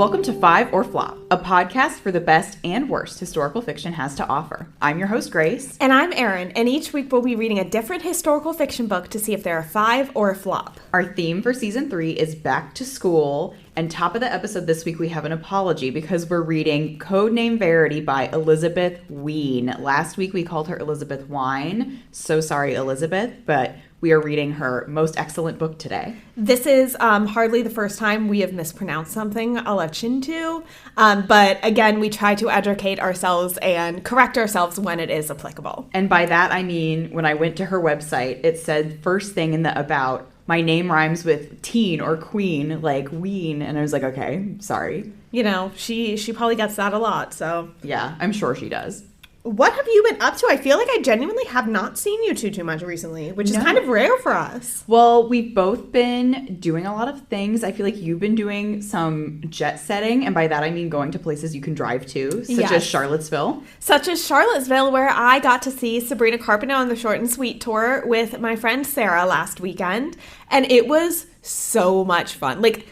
Welcome to Five or Flop, a podcast for the best and worst historical fiction has to offer. I'm your host, Grace. And I'm Erin, and each week we'll be reading a different historical fiction book to see if they're a five or a flop. Our theme for season 3 is back to school, and top of the episode this week we have an apology because we're reading Code Name Verity by Elizabeth Wein. Last week we called her Elizabeth Wein. So sorry, Elizabeth, but we are reading her most excellent book today. This is hardly the first time we have mispronounced something I'll let you into. But again, we try to educate ourselves and correct ourselves when it is applicable. And by that, I mean, when I went to her website, it said first thing in the about, my name rhymes with teen or queen, like Ween. And I was like, okay, sorry. You know, she probably gets that a lot, so. Yeah, I'm sure she does. What have you been up to? I feel like I genuinely have not seen you too much recently, which is kind of rare for us. Well, we've both been doing a lot of things. I feel like you've been doing some jet setting, and by that I mean going to places you can drive to, such as Charlottesville. Such as Charlottesville, where I got to see Sabrina Carpenter on the Short and Sweet tour with my friend Sarah last weekend, and it was so much fun. Like,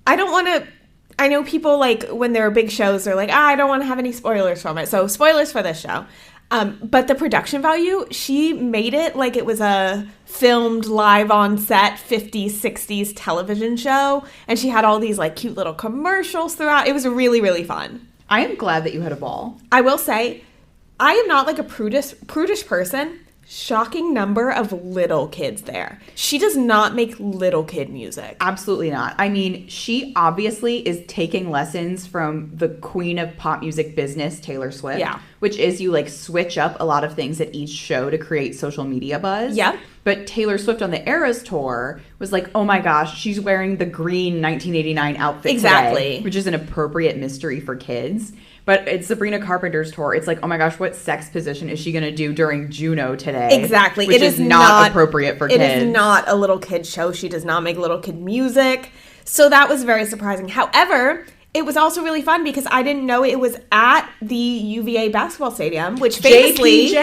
I know people, like, when there are big shows, they're like, I don't want to have any spoilers from it. So, spoilers for this show. But the production value, she made it like it was a filmed live on set 50s, 60s television show. And she had all these, like, cute little commercials throughout. It was really, really fun. I am glad that you had a ball. I will say, I am not, like, a prudish person. Shocking number of little kids there. She does not make little kid music. Absolutely not. I mean, she obviously is taking lessons from the queen of pop music business, Taylor Swift. Yeah. Which is you like switch up a lot of things at each show to create social media buzz. Yep. But Taylor Swift on the Eras tour was like, oh my gosh, she's wearing the green 1989 outfit today, which is an appropriate mystery for kids. But it's Sabrina Carpenter's tour. It's like, oh my gosh, what sex position is she going to do during Juno today? Exactly. Which is not appropriate for kids. It is not a little kid show. She does not make little kid music. So that was very surprising. However, it was also really fun because I didn't know it was at the UVA basketball stadium, which famously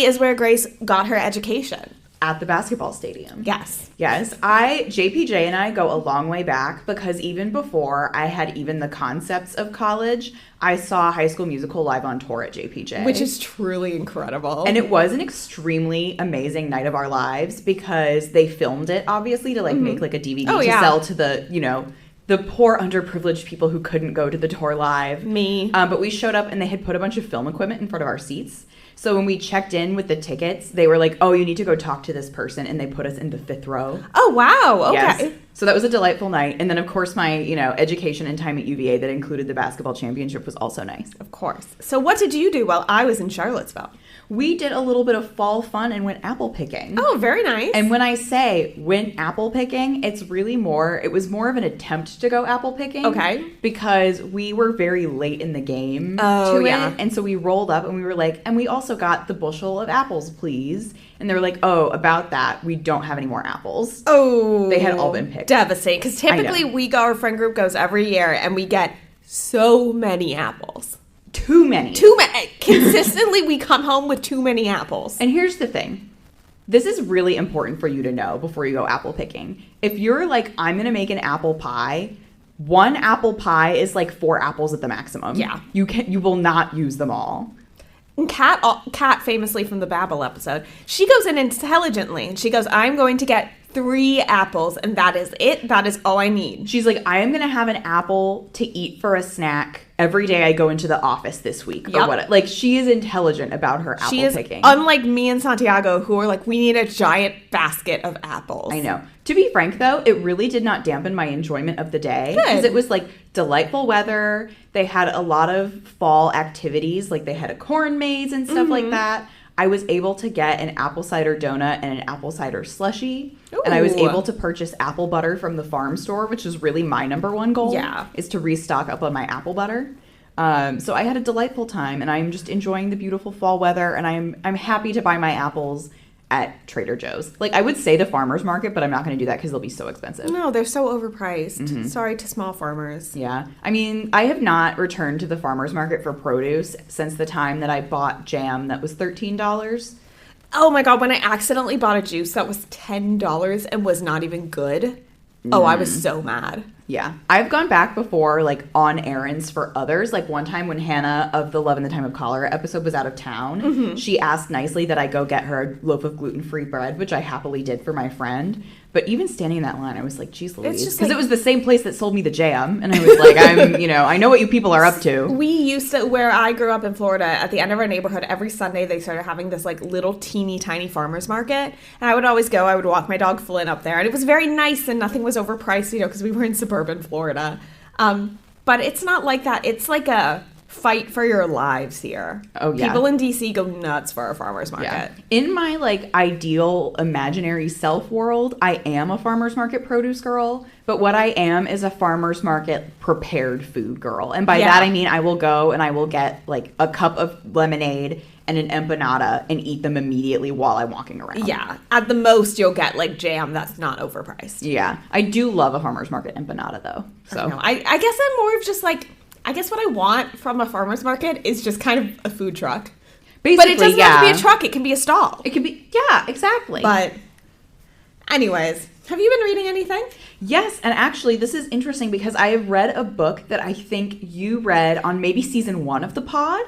is where Grace got her education. At the basketball stadium. Yes. Yes. JPJ and I go a long way back because even before I had even the concepts of college, I saw High School Musical live on tour at JPJ. Which is truly incredible. And it was an extremely amazing night of our lives because they filmed it, obviously, to like make like a DVD to sell to the, you know, the poor underprivileged people who couldn't go to the tour live. Me. But we showed up and they had put a bunch of film equipment in front of our seats. So when we checked in with the tickets, they were like, oh, you need to go talk to this person. And they put us in the 5th row. Oh, wow. Okay. Yes. So that was a delightful night. And then, of course, my, education and time at UVA that included the basketball championship was also nice. Of course. So what did you do while I was in Charlottesville? We did a little bit of fall fun and went apple picking. Oh, very nice. And when I say went apple picking, it was more of an attempt to go apple picking. Okay. Because we were very late in the game to it. Yeah. And so we rolled up and we were like, and we also got the bushel of apples, please. And they were like, oh, about that, we don't have any more apples. Oh. They had all been picked. Devastating. Because typically our friend group goes every year and we get so many apples. Too many. Consistently, we come home with too many apples. And here's the thing. This is really important for you to know before you go apple picking. If you're like, I'm going to make an apple pie, one apple pie is like 4 apples at the maximum. Yeah. You will not use them all. And Kat, famously from the Babel episode, she goes in intelligently and she goes, I'm going to get 3 apples and that is it. That is all I need. She's like, I am going to have an apple to eat for a snack every day I go into the office this week. Or what? Like, she is intelligent about her apple picking. Unlike me and Santiago, who are like, we need a giant basket of apples. I know. To be frank, though, it really did not dampen my enjoyment of the day. Because it was like delightful weather. They had a lot of fall activities. Like, they had a corn maze and stuff like that. I was able to get an apple cider donut and an apple cider slushie. Ooh. And I was able to purchase apple butter from the farm store, which is really my number one goal. Yeah. Is to restock up on my apple butter. So I had a delightful time, and I'm just enjoying the beautiful fall weather, and I'm happy to buy my apples at Trader Joe's. Like, I would say the farmer's market, but I'm not going to do that because they'll be so expensive. No, they're so overpriced. Mm-hmm. Sorry to small farmers. Yeah. I mean, I have not returned to the farmer's market for produce since the time that I bought jam that was $13. Oh my God, when I accidentally bought a juice that was $10 and was not even good. Oh, I was so mad. Yeah. I've gone back before, like, on errands for others. Like, one time when Hannah of the Love in the Time of Cholera episode was out of town, she asked nicely that I go get her a loaf of gluten-free bread, which I happily did for my friend. But even standing in that line, I was like, geez Louise. Because it was the same place that sold me the jam. And I was like, I know what you people are up to. We used to, where I grew up in Florida, at the end of our neighborhood, every Sunday they started having this, like, little teeny tiny farmer's market. And I would always go, I would walk my dog Flynn up there. And it was very nice and nothing was overpriced, because we were in suburban Florida. But it's not like that. It's like a fight for your lives here. Oh, yeah. People in DC go nuts for a farmer's market. Yeah. In my, like, ideal imaginary self world, I am a farmer's market produce girl, but what I am is a farmer's market prepared food girl. And by that I mean I will go and I will get, like, a cup of lemonade and an empanada and eat them immediately while I'm walking around. Yeah. At the most, you'll get, like, jam that's not overpriced. Yeah. I do love a farmer's market empanada, though. So I guess I'm more of just, like, I guess what I want from a farmer's market is just kind of a food truck. Basically, but it doesn't have to be a truck. It can be a stall. It can be, yeah, exactly. But anyways, have you been reading anything? Yes, and actually this is interesting because I have read a book that I think you read on maybe season 1 of the pod.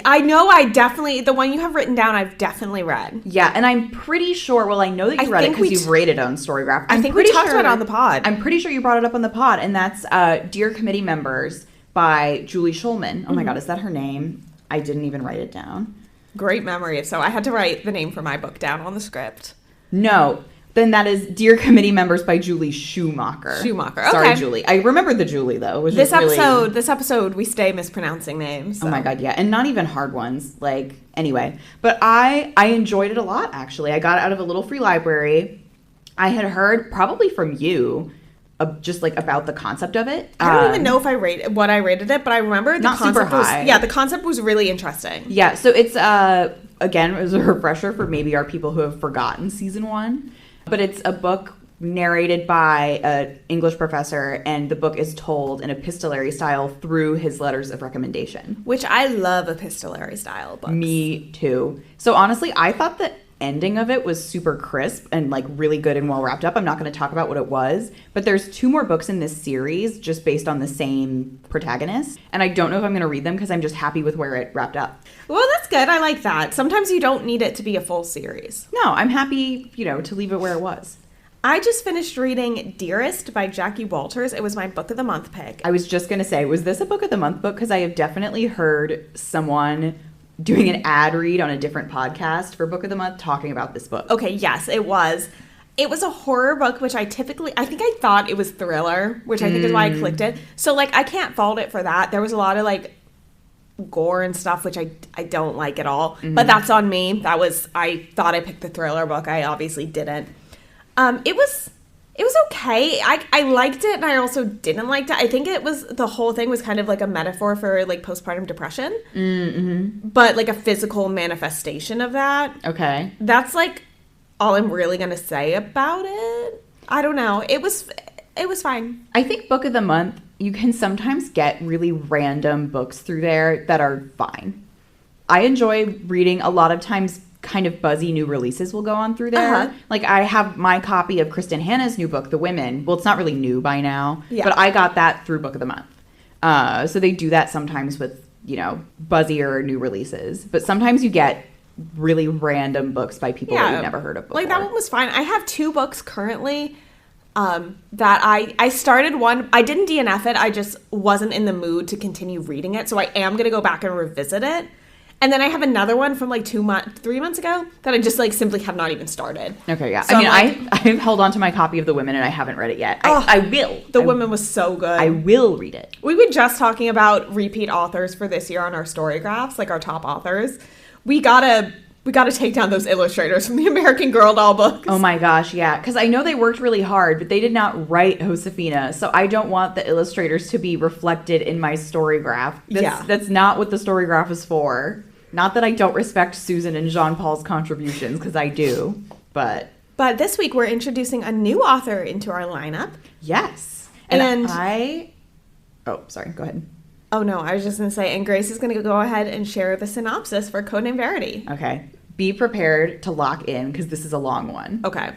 I know the one you have written down, I've definitely read. Yeah, and I'm pretty sure, well, I know that you read it because you've rated it on Storygraph. I think we talked about it on the pod. I'm pretty sure you brought it up on the pod, and that's Dear Committee Members by Julie Schulman. Oh my God, is that her name? I didn't even write it down. Great memory. So I had to write the name for my book down on the script. No, then that is Dear Committee Members by Julie Schumacher. Okay. Sorry, Julie. I remember the Julie, though. Which this episode, we stay mispronouncing names. So. Oh my God, yeah. And not even hard ones. Like, anyway. But I enjoyed it a lot, actually. I got it out of a little free library. I had heard, probably from you, just like about the concept of it. I don't even know if I rated it, but I remember the concept the concept was really interesting. Yeah, so it's again, it was a refresher for maybe our people who have forgotten season 1, but it's a book narrated by an English professor, and the book is told in epistolary style through his letters of recommendation. Which I love epistolary style books. Me too. So honestly, I thought that ending of it was super crisp and like really good and well wrapped up. I'm not going to talk about what it was, but there's 2 more books in this series just based on the same protagonist, and I don't know if I'm going to read them because I'm just happy with where it wrapped up. Well, that's good. I like that. Sometimes you don't need it to be a full series. No, I'm happy, to leave it where it was. I just finished reading Dearest by Jackie Walters. It was my book of the month pick. I was just going to say, was this a book of the month book? Because I have definitely heard someone doing an ad read on a different podcast for Book of the Month talking about this book. Okay, yes, it was. It was a horror book, which I think I thought it was thriller, which I think is why I clicked it. So, like, I can't fault it for that. There was a lot of, like, gore and stuff, which I don't like at all. Mm-hmm. But that's on me. I thought I picked the thriller book. I obviously didn't. It was okay. I liked it, and I also didn't like it. I think the whole thing was kind of like a metaphor for like postpartum depression, but like a physical manifestation of that. Okay. That's like all I'm really going to say about it. I don't know. It was fine. I think Book of the Month, you can sometimes get really random books through there that are fine. I enjoy reading a lot of times kind of buzzy new releases will go on through there. Uh-huh. Like I have my copy of Kristen Hanna's new book, The Women. Well, it's not really new by now, but I got that through Book of the Month. So they do that sometimes with, buzzier new releases. But sometimes you get really random books by people that you've never heard of before. Like that one was fine. I have 2 books currently that I started one. I didn't DNF it. I just wasn't in the mood to continue reading it. So I am going to go back and revisit it. And then I have another one from like 3 months ago that I just like simply have not even started. Okay, yeah. So I've held on to my copy of The Women and I haven't read it yet. I will. The Women was so good. I will read it. We were just talking about repeat authors for this year on our story graphs, like our top authors. We gotta take down those illustrators from the American Girl doll books. Oh my gosh, yeah. Because I know they worked really hard, but they did not write Josefina. So I don't want the illustrators to be reflected in my story graph. That's not what the story graph is for. Not that I don't respect Susan and Jean-Paul's contributions, because I do, but... But this week we're introducing a new author into our lineup. Yes. Oh, sorry, go ahead. Oh no, I was just going to say, and Grace is going to go ahead and share the synopsis for Code Name Verity. Okay. Be prepared to lock in, because this is a long one. Okay.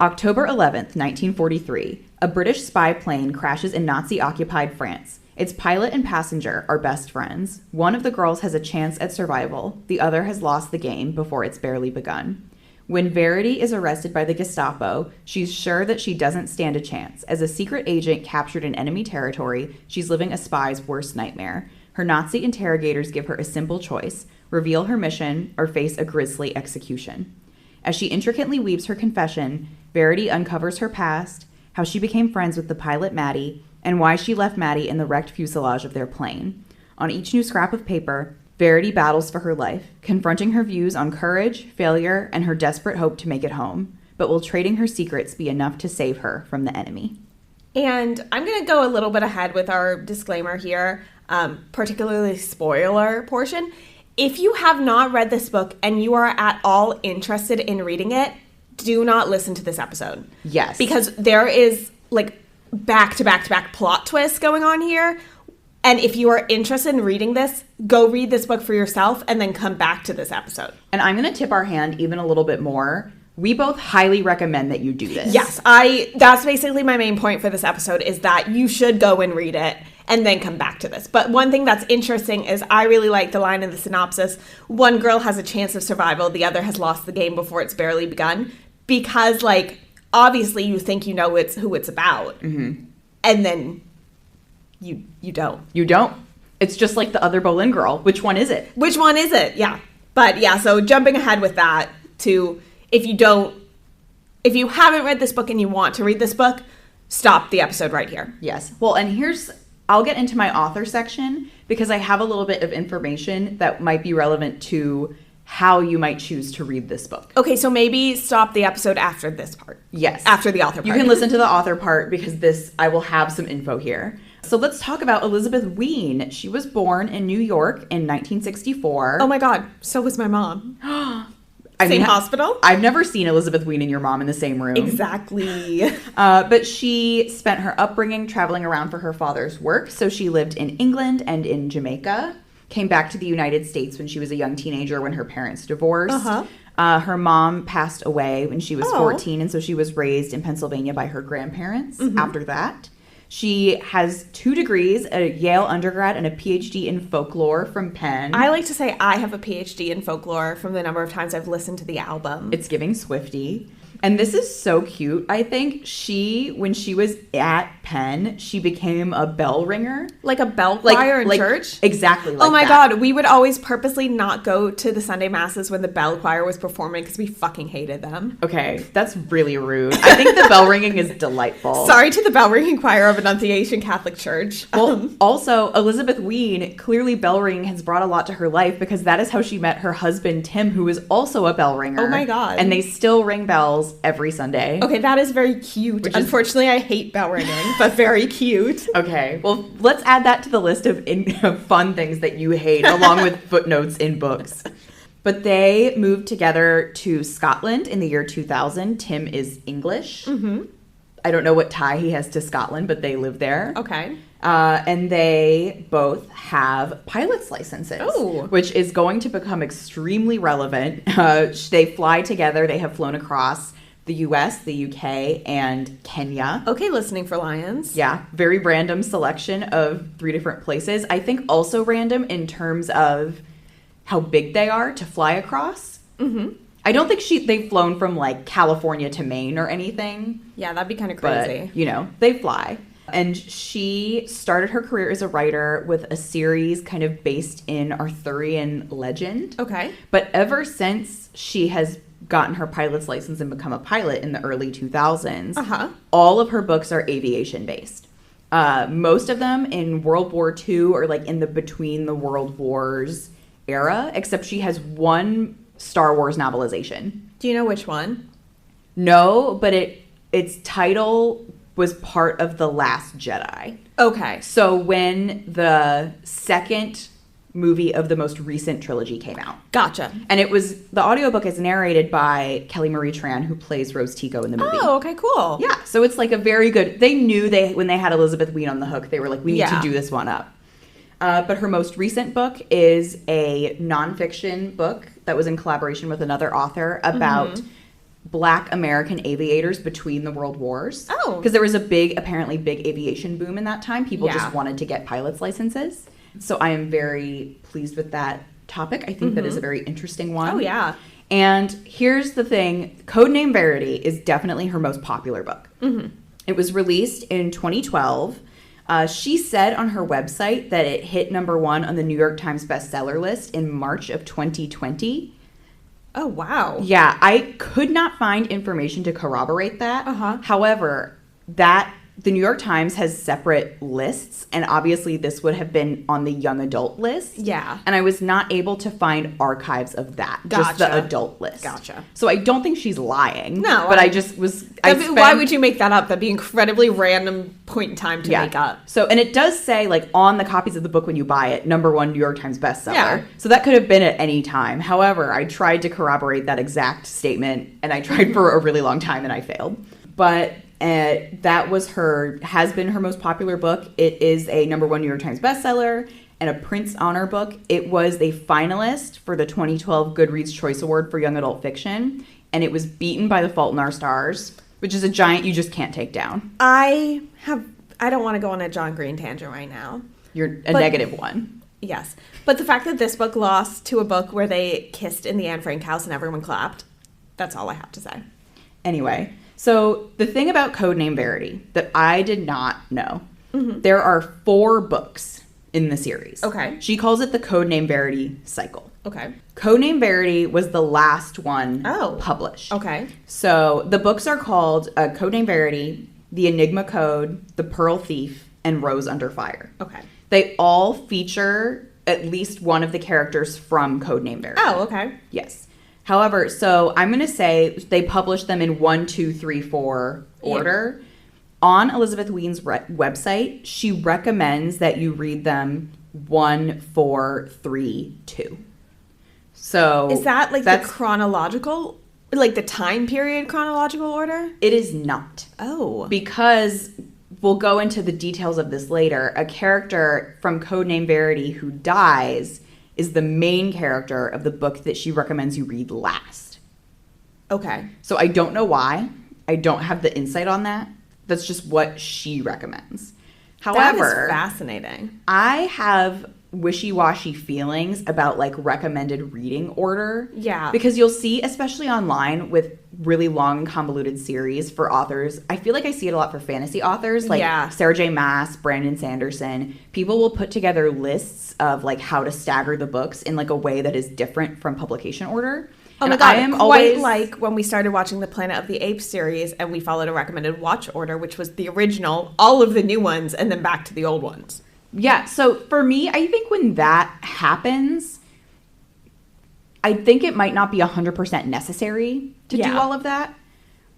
October 11th, 1943. A British spy plane crashes in Nazi-occupied France. Its pilot and passenger are best friends. One of the girls has a chance at survival. The other has lost the game before it's barely begun. When Verity is arrested by the Gestapo, she's sure that she doesn't stand a chance. As a secret agent captured in enemy territory, she's living a spy's worst nightmare. Her Nazi interrogators give her a simple choice: reveal her mission or face a grisly execution. As she intricately weaves her confession, Verity uncovers her past, how she became friends with the pilot Maddie, and why she left Maddie in the wrecked fuselage of their plane. On each new scrap of paper, Verity battles for her life, confronting her views on courage, failure, and her desperate hope to make it home. But will trading her secrets be enough to save her from the enemy? And I'm going to go a little bit ahead with our disclaimer here, particularly spoiler portion. If you have not read this book and you are at all interested in reading it, do not listen to this episode. Yes. Because there is like back-to-back-to-back plot twists going on here. And if you are interested in reading this, go read this book for yourself and then come back to this episode. And I'm going to tip our hand even a little bit more. We both highly recommend that you do this. Yes, that's basically my main point for this episode, is that you should go and read it and then come back to this. But one thing that's interesting is I really like the line in the synopsis: one girl has a chance of survival, the other has lost the game before it's barely begun. Because, like, obviously you think you know who it's about. Mm-hmm. And then you don't. You don't. It's just like the other Boleyn girl. Which one is it? Which one is it? Yeah. But yeah, so jumping ahead with that to, if you haven't read this book and you want to read this book, stop the episode right here. Yes. Well, and I'll get into my author section because I have a little bit of information that might be relevant to how you might choose to read this book. Okay, so maybe stop the episode after this part. Yes. After the author part. You can listen to the author part because I will have some info here. So let's talk about Elizabeth Wein. She was born in New York in 1964. Oh my God, so was my mom. Same hospital? I've never seen Elizabeth Wein and your mom in the same room. Exactly. But she spent her upbringing traveling around for her father's work. So she lived in England and in Jamaica. Came back to the United States when she was a young teenager when her parents divorced. Uh-huh. Her mom passed away when she was 14, and so she was raised in Pennsylvania by her grandparents after that. She has 2 degrees, a Yale undergrad and a PhD in folklore from Penn. I like to say I have a PhD in folklore from the number of times I've listened to the album. It's giving Swiftie. And this is so cute. I think when she was at Penn, she became a bell ringer. Like a bell choir in church? Exactly like that. Oh my God, we would always purposely not go to the Sunday masses when the bell choir was performing because we fucking hated them. Okay, that's really rude. I think the bell ringing is delightful. Sorry to the bell ringing choir of Annunciation Catholic Church. Well, also, Elizabeth Wein, clearly bell ringing has brought a lot to her life because that is how she met her husband, Tim, who is also a bell ringer. Oh my God. And they still ring bells every Sunday. Okay, that is very cute. Unfortunately, I hate bell ringing, but very cute. Okay, well, let's add that to the list of fun things that you hate, along with footnotes in books. But they moved together to Scotland in the year 2000. Tim is English. Mm-hmm. I don't know what tie he has to Scotland, but they live there. Okay. And they both have pilot's licenses, which is going to become extremely relevant. They fly together. They have flown across the US, the UK, and Kenya. Okay, listening for lions. Yeah, very random selection of 3 different places. I think also random in terms of how big they are to fly across. Mm-hmm. I don't think they've flown from like California to Maine or anything. Yeah, that'd be kind of crazy. But, they fly. And she started her career as a writer with a series kind of based in Arthurian legend. Okay. But ever since she has gotten her pilot's license and become a pilot in the early 2000s, all of her books are aviation based. Most of them in World War II or like in the between the world wars era, except she has one Star Wars novelization. Do you know which one? No, but its title was part of The Last Jedi. Okay. So when the second movie of the most recent trilogy came out. Gotcha. And the audiobook is narrated by Kelly Marie Tran, who plays Rose Tico in the movie. Oh, okay, cool. Yeah, so it's like a very good, they knew when they had Elizabeth Wein on the hook, they were like, we need to do this one up. But her most recent book is a nonfiction book that was in collaboration with another author about Black American aviators between the world wars. Oh. Because there was apparently big aviation boom in that time. People just wanted to get pilot's licenses. So I am very pleased with that topic. I think that is a very interesting one. Oh, yeah. And here's the thing. Code Name Verity is definitely her most popular book. It was released in 2012. She said on her website that it hit number 1 on the New York Times bestseller list in March of 2020. Oh, wow. Yeah, I could not find information to corroborate that. However, the New York Times has separate lists, and obviously this would have been on the young adult list. Yeah. And I was not able to find archives of that, just the adult list. Gotcha. So I don't think she's lying. No. But I just was... why would you make that up? That'd be incredibly random point in time to make up. So, and it does say, like, on the copies of the book when you buy it, number 1 New York Times bestseller. Yeah. So that could have been at any time. However, I tried to corroborate that exact statement, and I tried for a really long time, and I failed. But... that has been her most popular book. It is a number 1 New York Times bestseller and a Prince Honor book. It was a finalist for the 2012 Goodreads Choice Award for Young Adult Fiction, and it was beaten by The Fault in Our Stars, which is a giant you just can't take down. I don't want to go on a John Green tangent right now. You're a negative one. Yes. But the fact that this book lost to a book where they kissed in the Anne Frank house and everyone clapped, that's all I have to say. Anyway, so the thing about Code Name Verity that I did not know, there are 4 books in the series. Okay. She calls it the Code Name Verity cycle. Okay. Code Name Verity was the last one published. Okay. So the books are called Code Name Verity, The Enigma Code, The Pearl Thief, and Rose Under Fire. Okay. They all feature at least one of the characters from Code Name Verity. Oh, okay. Yes. However, so I'm going to say they published them in 1, 2, 3, 4 order. Yeah. On Elizabeth Wein's website, she recommends that you read them 1, 4, 3, 2. So is that like the chronological, like the time period chronological order? It is not. Oh. Because we'll go into the details of this later. A character from Code Name Verity who dies is the main character of the book that she recommends you read last. Okay. So I don't know why. I don't have the insight on that. That's just what she recommends. However, that is fascinating. I have wishy-washy feelings about like recommended reading order. Yeah. Because you'll see, especially online with really long convoluted series for authors, I feel like I see it a lot for fantasy authors like Sarah J. Maas, Brandon Sanderson. People will put together lists of like how to stagger the books in like a way that is different from publication order. Oh my God, quite like when we started watching the Planet of the Apes series and we followed a recommended watch order, which was the original, all of the new ones, and then back to the old ones. Yeah, so for me, I think when that happens, I think it might not be 100% necessary to do all of that.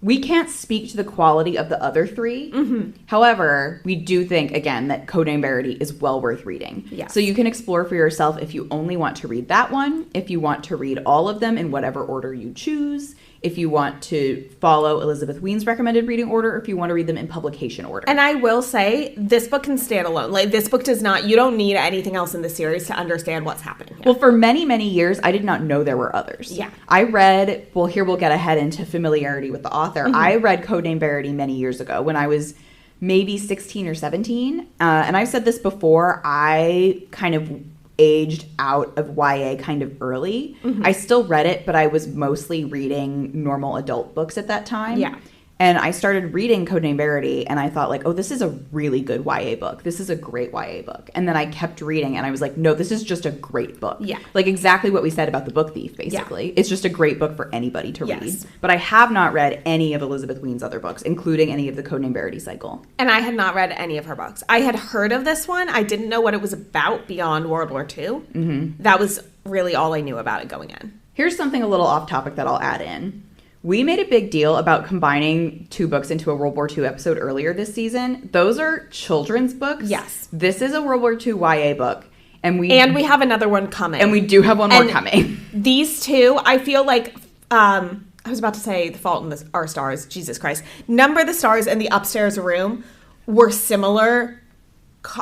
We can't speak to the quality of the other 3. Mm-hmm. However, we do think, again, that Code Name Verity is well worth reading. Yes. So you can explore for yourself if you only want to read that one, if you want to read all of them in whatever order you choose, if you want to follow Elizabeth Wein's recommended reading order, or if you want to read them in publication order. And I will say, this book can stand alone. Like, this book does not, you don't need anything else in the series to understand what's happening here. Well, for many, many years, I did not know there were others. Yeah. I read, well, here we'll get ahead into familiarity with the author. Mm-hmm. I read Code Name Verity many years ago when I was maybe 16 or 17. And I've said this before, I kind of aged out of YA kind of early. Mm-hmm. I still read it, but I was mostly reading normal adult books at that time. Yeah. And I started reading Code Name Verity, and I thought, like, oh, this is a really good YA book. This is a great YA book. And then I kept reading, and I was like, no, this is just a great book. Yeah. Like, exactly what we said about The Book Thief, basically. Yeah. It's just a great book for anybody to read. But I have not read any of Elizabeth Wein's other books, including any of the Code Name Verity cycle. And I had not read any of her books. I had heard of this one. I didn't know what it was about beyond World War II. Mm-hmm. That was really all I knew about it going in. Here's something a little off topic that I'll add in. We made a big deal about combining 2 books into a World War II episode earlier this season. Those are children's books. Yes. This is a World War II YA book. And we have another one coming. And we do have one more coming. These 2, I feel like, I was about to say The Fault in Our Stars, Jesus Christ. Number the Stars and the Upstairs Room were similar.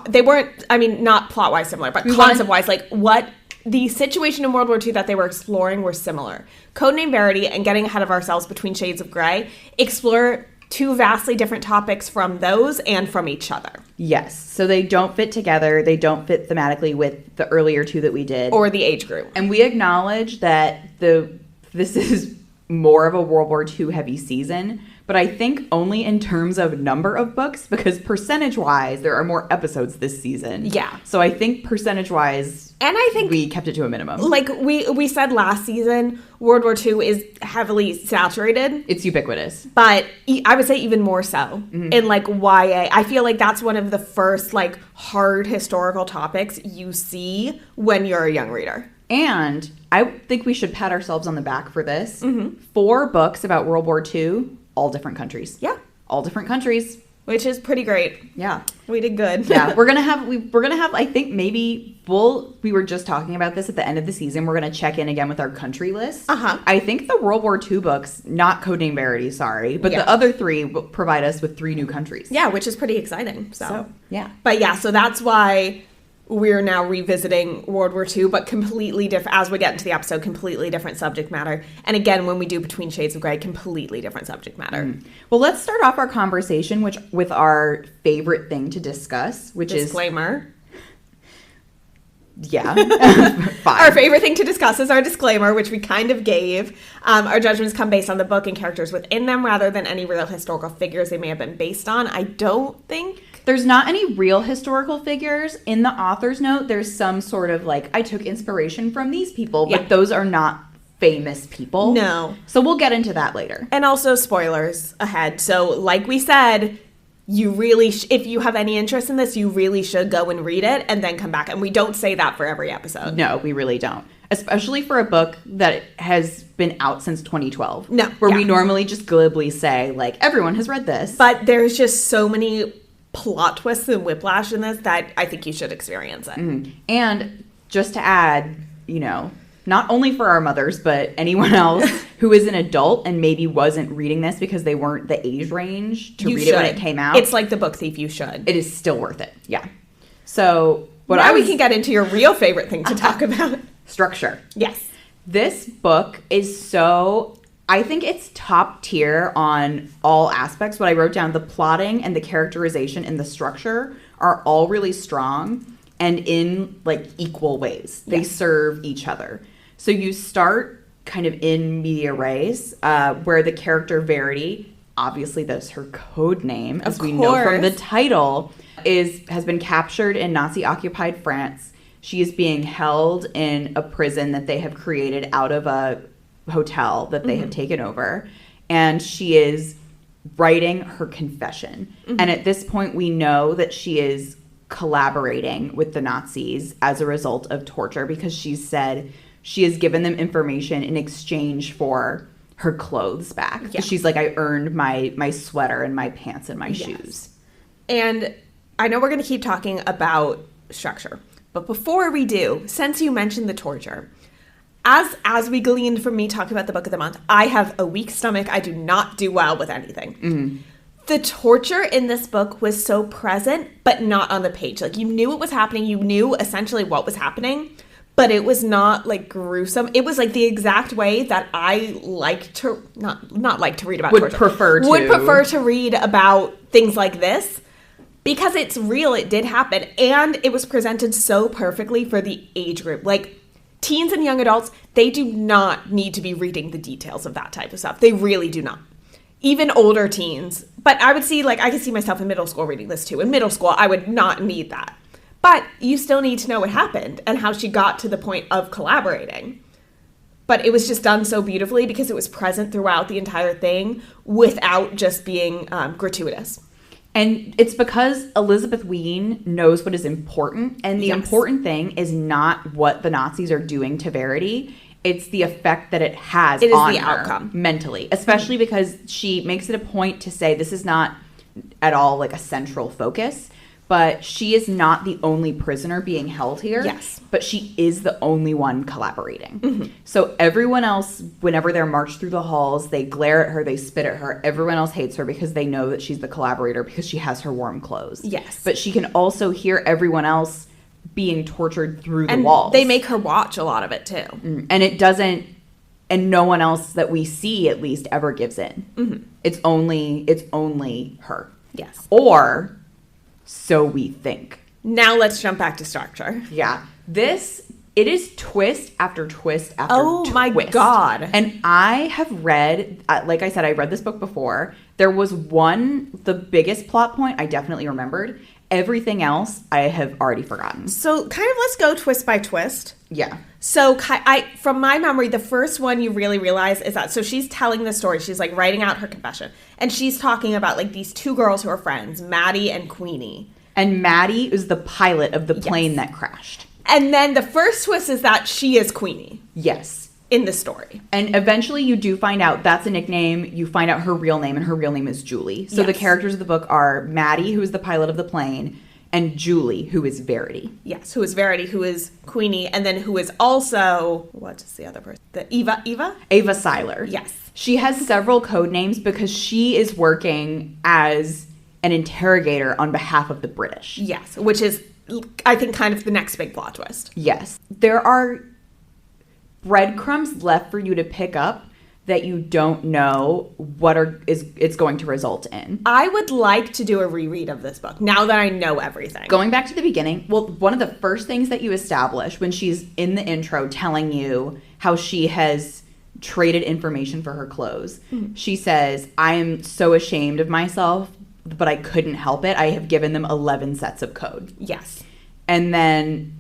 They weren't, I mean, not plot-wise similar, but concept-wise. Like, what the situation in World War II that they were exploring were similar. Code Name Verity and Getting Ahead of Ourselves Between Shades of Grey explore two vastly different topics from those and from each other. Yes. So they don't fit together. They don't fit thematically with the earlier two that we did. Or the age group. And we acknowledge that this is more of a World War II heavy season, but I think only in terms of number of books, because percentage-wise, there are more episodes this season. Yeah. So I think percentage-wise, and I think we kept it to a minimum. Like we said last season, World War II is heavily saturated. It's ubiquitous. But I would say even more so in like YA. I feel like that's one of the first like hard historical topics you see when you're a young reader. And I think we should pat ourselves on the back for this. 4 books about World War II, all different countries. Yeah. All different countries. Which is pretty great. Yeah. We did good. Yeah. We're gonna have I think maybe we were just talking about this at the end of the season. We're gonna check in again with our country list. I think the World War II books, not Code Name Verity, sorry, but the other 3 provide us with 3 new countries. Yeah, which is pretty exciting. So yeah. But yeah, so that's why we're now revisiting World War II, but completely different, as we get into the episode, completely different subject matter. And again, when we do Between Shades of Grey, completely different subject matter. Well, let's start off our conversation with our favorite thing to discuss, which Disclaimer. Yeah. Fine. Our favorite thing to discuss is our disclaimer, which we kind of gave. Our judgments come based on the book and characters within them rather than any real historical figures they may have been based on. I don't think... There's not any real historical figures. In the author's note, there's some sort of like, I took inspiration from these people, but those are not famous people. No. So we'll get into that later. And also spoilers ahead. So like we said, you really, if you have any interest in this, you really should go and read it and then come back. And we don't say that for every episode. No, we really don't. Especially for a book that has been out since 2012. No. Where we normally just glibly say, like, everyone has read this. But there's just so many plot twists and whiplash in this that I think you should experience it. And just to add, not only for our mothers, but anyone else who is an adult and maybe wasn't reading this because they weren't the age range to read it when it came out. It's like The Book Thief, you should. It is still worth it. Yeah. So now we can get into your real favorite thing to talk about. Structure. Yes. This book is I think it's top tier on all aspects. What I wrote down, the plotting and the characterization and the structure are all really strong and in like equal ways. They serve each other. So you start kind of in media res, where the character Verity, obviously that's her code name, as we know from the title, has been captured in Nazi-occupied France. She is being held in a prison that they have created out of a hotel that they have taken over, and she is writing her confession. And at this point we know that she is collaborating with the Nazis as a result of torture, because she said she has given them information in exchange for her clothes back. She's like, I earned my sweater and my pants and my shoes. And I know we're going to keep talking about structure, but before we do, since you mentioned the torture, as we gleaned from me talking about the book of the month, I have a weak stomach. I do not do well with anything. The torture in this book was so present, but not on the page. Like, you knew it was happening. You knew essentially what was happening, but it was not like gruesome. It was like the exact way that I like to not like to read about torture. Would prefer to read about things like this, because it's real. It did happen, and it was presented so perfectly for the age group. Like, teens and young adults, they do not need to be reading the details of that type of stuff. They really do not. Even older teens. But I would see, like, I could see myself in middle school reading this too. In middle school, I would not need that. But you still need to know what happened and how she got to the point of collaborating. But it was just done so beautifully because it was present throughout the entire thing without just being gratuitous. And it's because Elizabeth Wein knows what is important. And the important thing is not what the Nazis are doing to Verity. It's the effect that it has on her outcome mentally. Especially because she makes it a point to say this is not at all like a central focus. But she is not the only prisoner being held here. Yes. But she is the only one collaborating. So everyone else, whenever they're marched through the halls, they glare at her, they spit at her. Everyone else hates her because they know that she's the collaborator because she has her warm clothes. Yes. But she can also hear everyone else being tortured through the walls. They make her watch a lot of it too. And it doesn't, and no one else that we see at least ever gives in. Mm-hmm. It's only her. Yes. Or so we think. Now let's jump back to structure. Yeah. It is twist after twist after twist. Oh my God. And I have read, like I said, I read this book before. There was the biggest plot point I definitely remembered. Everything else I have already forgotten. So kind of let's go twist by twist. Yeah. So from my memory, the first one you really realize is that, so she's telling the story. She's like writing out her confession. And she's talking about like these two girls who are friends, Maddie and Queenie. And Maddie is the pilot of the plane that crashed. And then the first twist is that she is Queenie. Yes. In the story. And eventually you do find out that's a nickname. You find out her real name, and her real name is Julie. So the characters of the book are Maddie, who is the pilot of the plane, and Julie, who is Verity. Yes, who is Verity, who is Queenie, and then who is also, what is the other person? Ava Seiler. Yes. She has several code names because she is working as an interrogator on behalf of the British. Yes, which is, I think, kind of the next big plot twist. Yes. There are breadcrumbs left for you to pick up that you don't know it's going to result in. I would like to do a reread of this book now that I know everything. Going back to the beginning, well, one of the first things that you establish when she's in the intro telling you how she has traded information for her clothes, she says, I am so ashamed of myself, but I couldn't help it. I have given them 11 sets of code. Yes. And then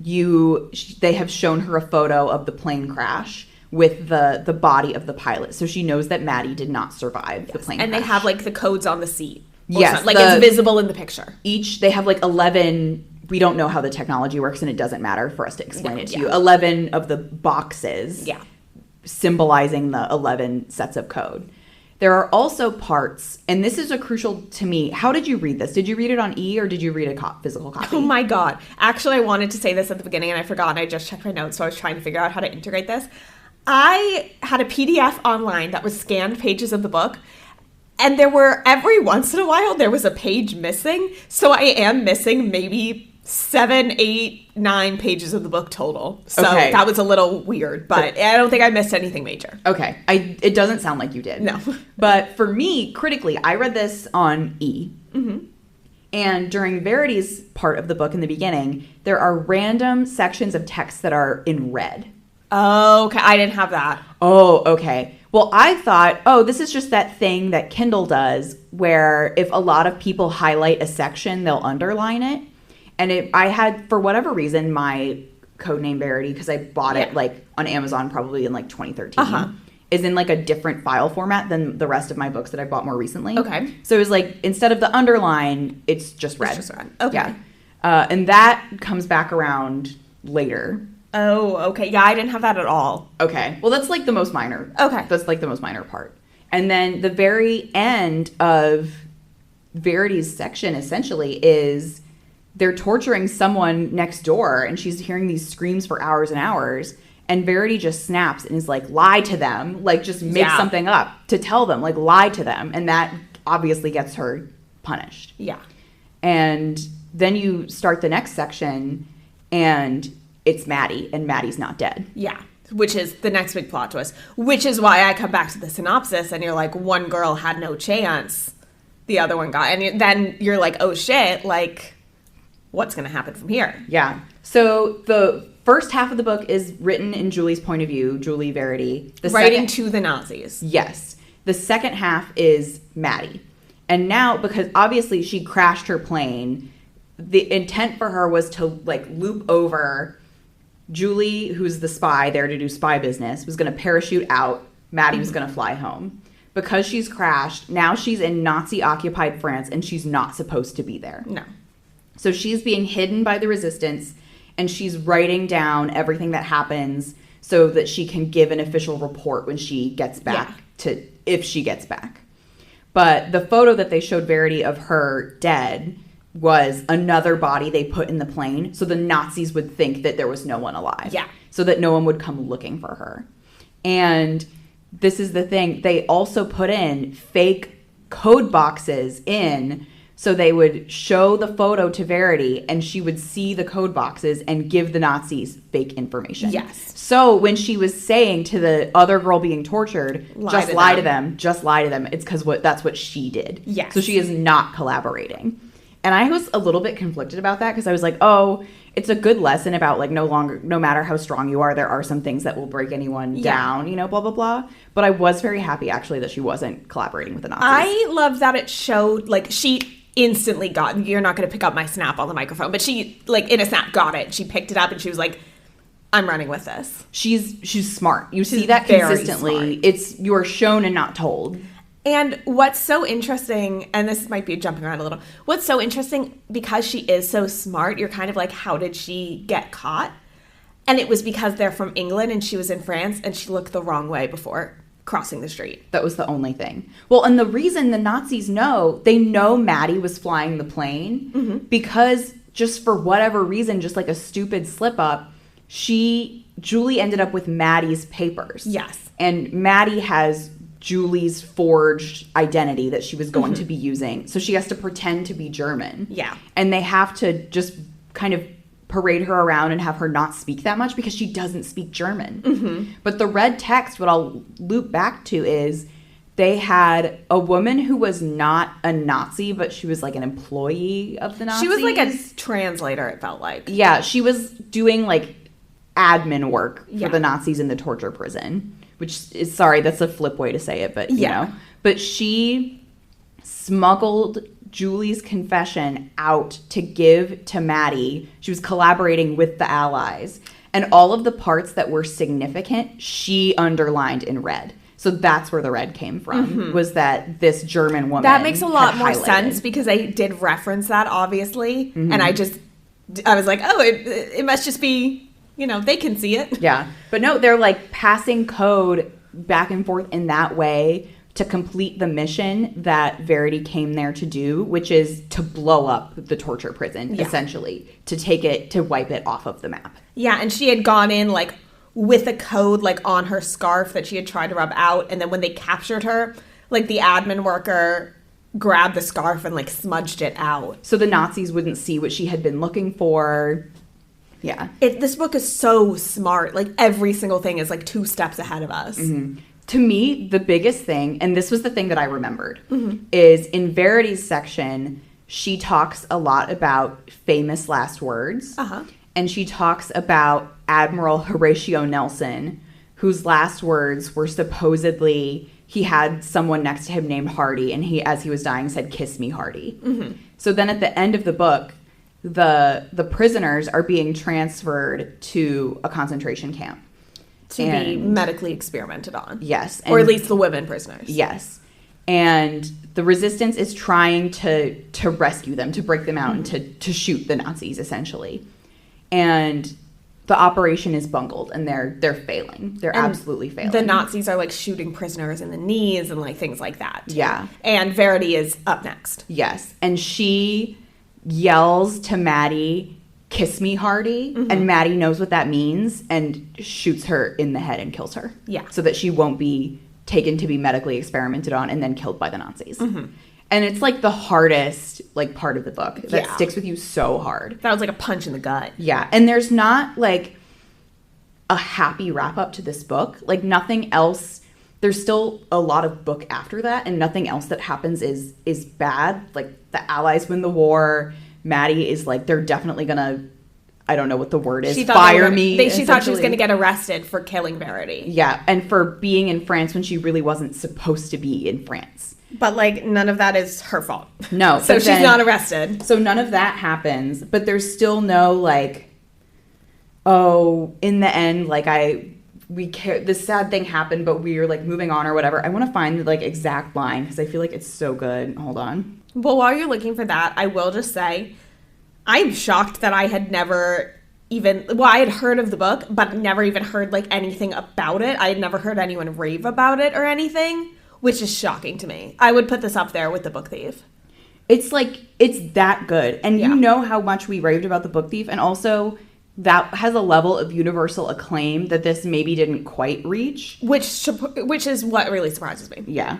they have shown her a photo of the plane crash with the body of the pilot. So she knows that Maddie did not survive the plane crash. And they have like the codes on the seat. Yes. Like it's visible in the picture. They have like 11, we don't know how the technology works and it doesn't matter for us to explain it to you. 11 of the boxes symbolizing the 11 sets of code. There are also parts, and this is a crucial to me. How did you read this? Did you read it on E or did you read a physical copy? Oh my God. Actually, I wanted to say this at the beginning and I forgot, and I just checked my notes, so I was trying to figure out how to integrate this. I had a PDF online that was scanned pages of the book, and every once in a while, there was a page missing. So I am missing maybe 7, 8, 9 pages of the book total. So that was a little weird, but I don't think I missed anything major. Okay. It doesn't sound like you did. No. But for me, critically, I read this on E. Mm-hmm. And during Verity's part of the book in the beginning, there are random sections of text that are in red. Oh, okay. I didn't have that. Oh, okay. Well, I thought, this is just that thing that Kindle does where if a lot of people highlight a section, they'll underline it. And I had, for whatever reason, my Code Name Verity, because I bought it like on Amazon probably in like 2013, is in like a different file format than the rest of my books that I bought more recently. Okay. So it was like, instead of the underline, it's just red. It's just red. Okay. Yeah. And that comes back around later. Oh, okay. Yeah, I didn't have that at all. Okay. Well, that's like the most minor. Okay. That's like the most minor part. And then the very end of Verity's section essentially is they're torturing someone next door and she's hearing these screams for hours and hours. And Verity just snaps and is like, lie to them. Like, just make something up to tell them. Like, lie to them. And that obviously gets her punished. Yeah. And then you start the next section and it's Maddie, and Maddie's not dead. Yeah, which is the next big plot twist, which is why I come back to the synopsis, and you're like, one girl had no chance, the other one got, and then you're like, oh shit, like, what's going to happen from here? Yeah. So the first half of the book is written in Julie's point of view, Julie Verity. Writing to the Nazis. Yes. The second half is Maddie. And now, because obviously she crashed her plane, the intent for her was to, like, loop over Julie, who's the spy there to do spy business, was going to parachute out. Maddie was going to fly home. Because she's crashed, now she's in Nazi-occupied France, and she's not supposed to be there. No. So she's being hidden by the resistance, and she's writing down everything that happens so that she can give an official report when she gets back if she gets back. But the photo that they showed Verity of her dead was another body they put in the plane so the Nazis would think that there was no one alive. Yeah. So that no one would come looking for her. And this is the thing. They also put in fake code boxes in So they would show the photo to Verity, and she would see the code boxes and give the Nazis fake information. Yes. So when she was saying to the other girl being tortured, just lie to them, it's because that's what she did. Yes. So she is not collaborating. And I was a little bit conflicted about that because I was like, oh, it's a good lesson about like no matter how strong you are, there are some things that will break anyone down, you know, blah, blah, blah. But I was very happy actually that she wasn't collaborating with the Nazis. I love that it showed like she instantly got, you're not going to pick up my snap on the microphone, but she like in a snap got it. She picked it up and she was like, I'm running with this. She's smart. You see that consistently. You're shown and not told. And what's so interesting, and this might be jumping around a little, what's so interesting, because she is so smart, you're kind of like, how did she get caught? And it was because they're from England and she was in France and she looked the wrong way before crossing the street. That was the only thing. Well, and the reason the Nazis they know Maddie was flying the plane because just for whatever reason, just like a stupid slip up, Julie ended up with Maddie's papers. Yes. And Maddie has Julie's forged identity that she was going to be using. So she has to pretend to be German. Yeah. And they have to just kind of parade her around and have her not speak that much because she doesn't speak German. But the red text, what I'll loop back to is they had a woman who was not a Nazi, but she was like an employee of the Nazis. She was like a translator, it felt like. Yeah, she was doing like admin work for the Nazis in the torture prison, which is, sorry, that's a flip way to say it, but you know. But she smuggled Julie's confession out to give to Maddie. She was collaborating with the Allies. And all of the parts that were significant, she underlined in red. So that's where the red came from, was that this German woman That makes a lot more highlighted. sense because I did reference that, obviously. And I was like, oh, it must just be, you know, they can see it. Yeah. But no, they're like passing code back and forth in that way to complete the mission that Verity came there to do, which is to blow up the torture prison, essentially, to wipe it off of the map. Yeah, and she had gone in, like, with a code, like, on her scarf that she had tried to rub out, and then when they captured her, like, the admin worker grabbed the scarf and, like, smudged it out. So the Nazis wouldn't see what she had been looking for. Yeah. This book is so smart. Like, every single thing is, like, 2 steps ahead of us. To me, the biggest thing, and this was the thing that I remembered, is in Verity's section, she talks a lot about famous last words. And she talks about Admiral Horatio Nelson, whose last words were supposedly, he had someone next to him named Hardy, and he, as he was dying, said, "Kiss me, Hardy." So then at the end of the book, the prisoners are being transferred to a concentration camp. To be medically experimented on. Yes. Or at least the women prisoners. Yes. And the resistance is trying to rescue them, to break them out, and to shoot the Nazis, essentially. And the operation is bungled, and they're failing. They're absolutely failing. The Nazis are, like, shooting prisoners in the knees and, like, things like that. Yeah. And Verity is up next. Yes. And she yells to Maddie, "Kiss me, Hardy," and Maddie knows what that means and shoots her in the head and kills her. Yeah. So that she won't be taken to be medically experimented on and then killed by the Nazis. And it's like the hardest like part of the book that sticks with you so hard. That was like a punch in the gut. Yeah. And there's not like a happy wrap up to this book. Like nothing else. There's still a lot of book after that, and nothing else that happens is bad. Like the Allies win the war. Maddie is like, they're definitely gonna, I don't know what the word is, fire me. She thought she was gonna get arrested for killing Verity. Yeah, and for being in France when she really wasn't supposed to be in France. But like none of that is her fault. No. So she's not arrested. So none of that happens, but there's still no like, oh, in the end, like this sad thing happened, but we're like moving on or whatever. I want to find the like exact line because I feel like it's so good. Hold on. Well, while you're looking for that, I will just say I'm shocked that I had never even, I had heard of the book, but never even heard like anything about it. I had never heard anyone rave about it or anything, which is shocking to me. I would put this up there with The Book Thief. It's like, it's that good. And you know how much we raved about The Book Thief, and also that has a level of universal acclaim that this maybe didn't quite reach. Which is what really surprises me. Yeah.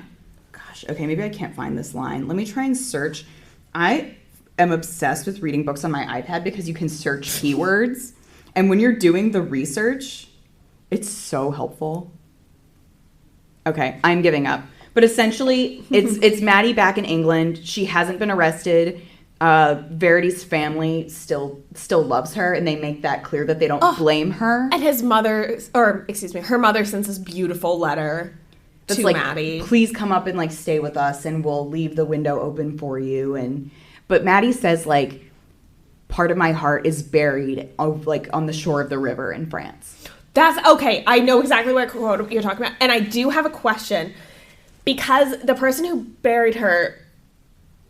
Gosh, okay, maybe I can't find this line. Let me try and search. I am obsessed with reading books on my iPad because you can search keywords. And when you're doing the research, it's so helpful. Okay, I'm giving up. But essentially, it's Maddie back in England. She hasn't been arrested. Verity's family still loves her, and they make that clear that they don't blame her. And her mother sends this beautiful letter to Maddie. Please come up and like stay with us, and we'll leave the window open for you. But Maddie says like, part of my heart is buried on the shore of the river in France. That's okay. I know exactly what quote you're talking about, and I do have a question because the person who buried her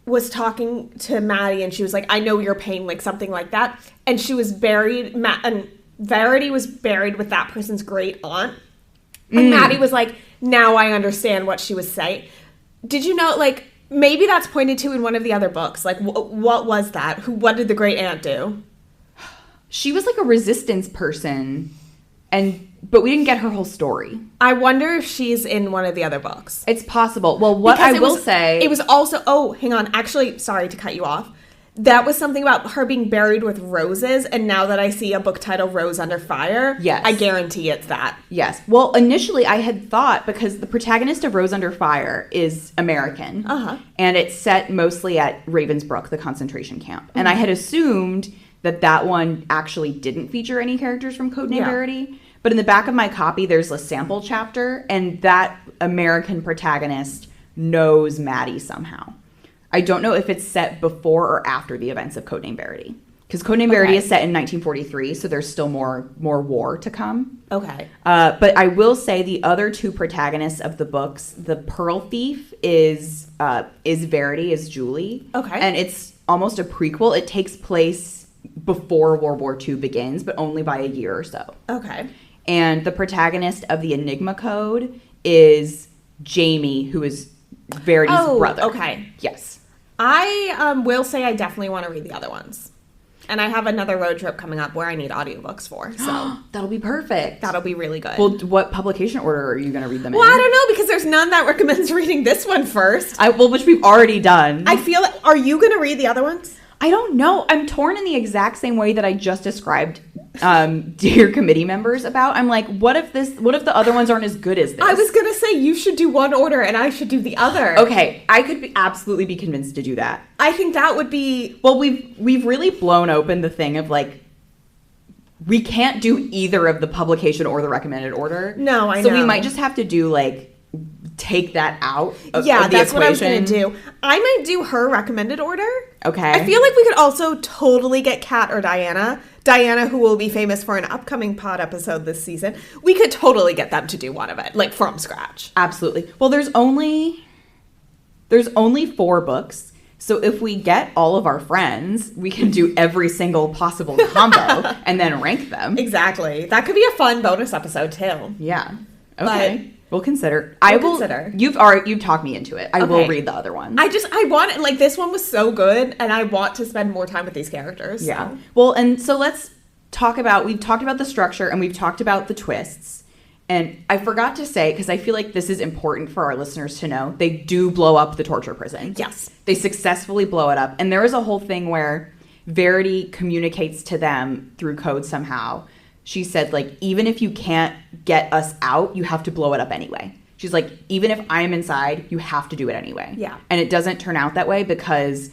was talking to Maddie, and she was like, I know your pain, like something like that. And she was buried, and Verity was buried with that person's great aunt. And Maddie was like, now I understand what she was saying. Did you know, like, maybe that's pointed to in one of the other books. Like, what was that? What did the great aunt do? She was like a resistance person, but we didn't get her whole story. I wonder if she's in one of the other books. It's possible. Well, what because I will say... It was also... Oh, hang on. Actually, sorry to cut you off. That was something about her being buried with roses, and now that I see a book titled Rose Under Fire, yes, I guarantee it's that. Yes. Well, initially I had thought, because the protagonist of Rose Under Fire is American, and it's set mostly at Ravensbrück, the concentration camp. And I had assumed that one actually didn't feature any characters from Code Name Verity. But in the back of my copy, there's a sample chapter, and that American protagonist knows Maddie somehow. I don't know if it's set before or after the events of Code Name Verity. Because Code Name Verity is set in 1943, so there's still more war to come. Okay. But I will say the other two protagonists of the books, the Pearl Thief is Verity, is Julie. Okay. And it's almost a prequel. It takes place before World War II begins, but only by a year or so. Okay. And the protagonist of the Enigma Code is Jamie, who is Verity's brother. Okay. Yes. I will say I definitely want to read the other ones. And I have another road trip coming up where I need audiobooks for. So that'll be perfect. That'll be really good. Well, what publication order are you going to read them in? Well, I don't know, because there's none that recommends reading this one first. Which we've already done. I feel... Are you going to read the other ones? I don't know. I'm torn in the exact same way that I just described dear committee members about. I'm like, what if the other ones aren't as good as this? I was going to say you should do one order and I should do the other. Okay, I could absolutely be convinced to do that. I think that would be... Well, we've really blown open the thing of like, we can't do either of the publication or the recommended order. No, I know. So we might just have to do like, take that out of the that's equation. What I was going to do. I might do her recommended order. Okay. I feel like we could also totally get Kat or Diana, who will be famous for an upcoming pod episode this season. We could totally get them to do one of it, like from scratch. Absolutely. Well, there's only 4 books. So if we get all of our friends, we can do every single possible combo and then rank them. Exactly. That could be a fun bonus episode too. Yeah. Okay. But we'll consider. Consider. You've talked me into it. I will read the other ones. I want it. Like, this one was so good, and I want to spend more time with these characters. Yeah. So. Well, and so let's talk about. We've talked about the structure, and we've talked about the twists. And I forgot to say, because I feel like this is important for our listeners to know, they do blow up the torture prison. Yes. They successfully blow it up, and there is a whole thing where Verity communicates to them through code somehow. She said, like, even if you can't get us out, you have to blow it up anyway. She's like, even if I'm inside, you have to do it anyway. Yeah. And it doesn't turn out that way because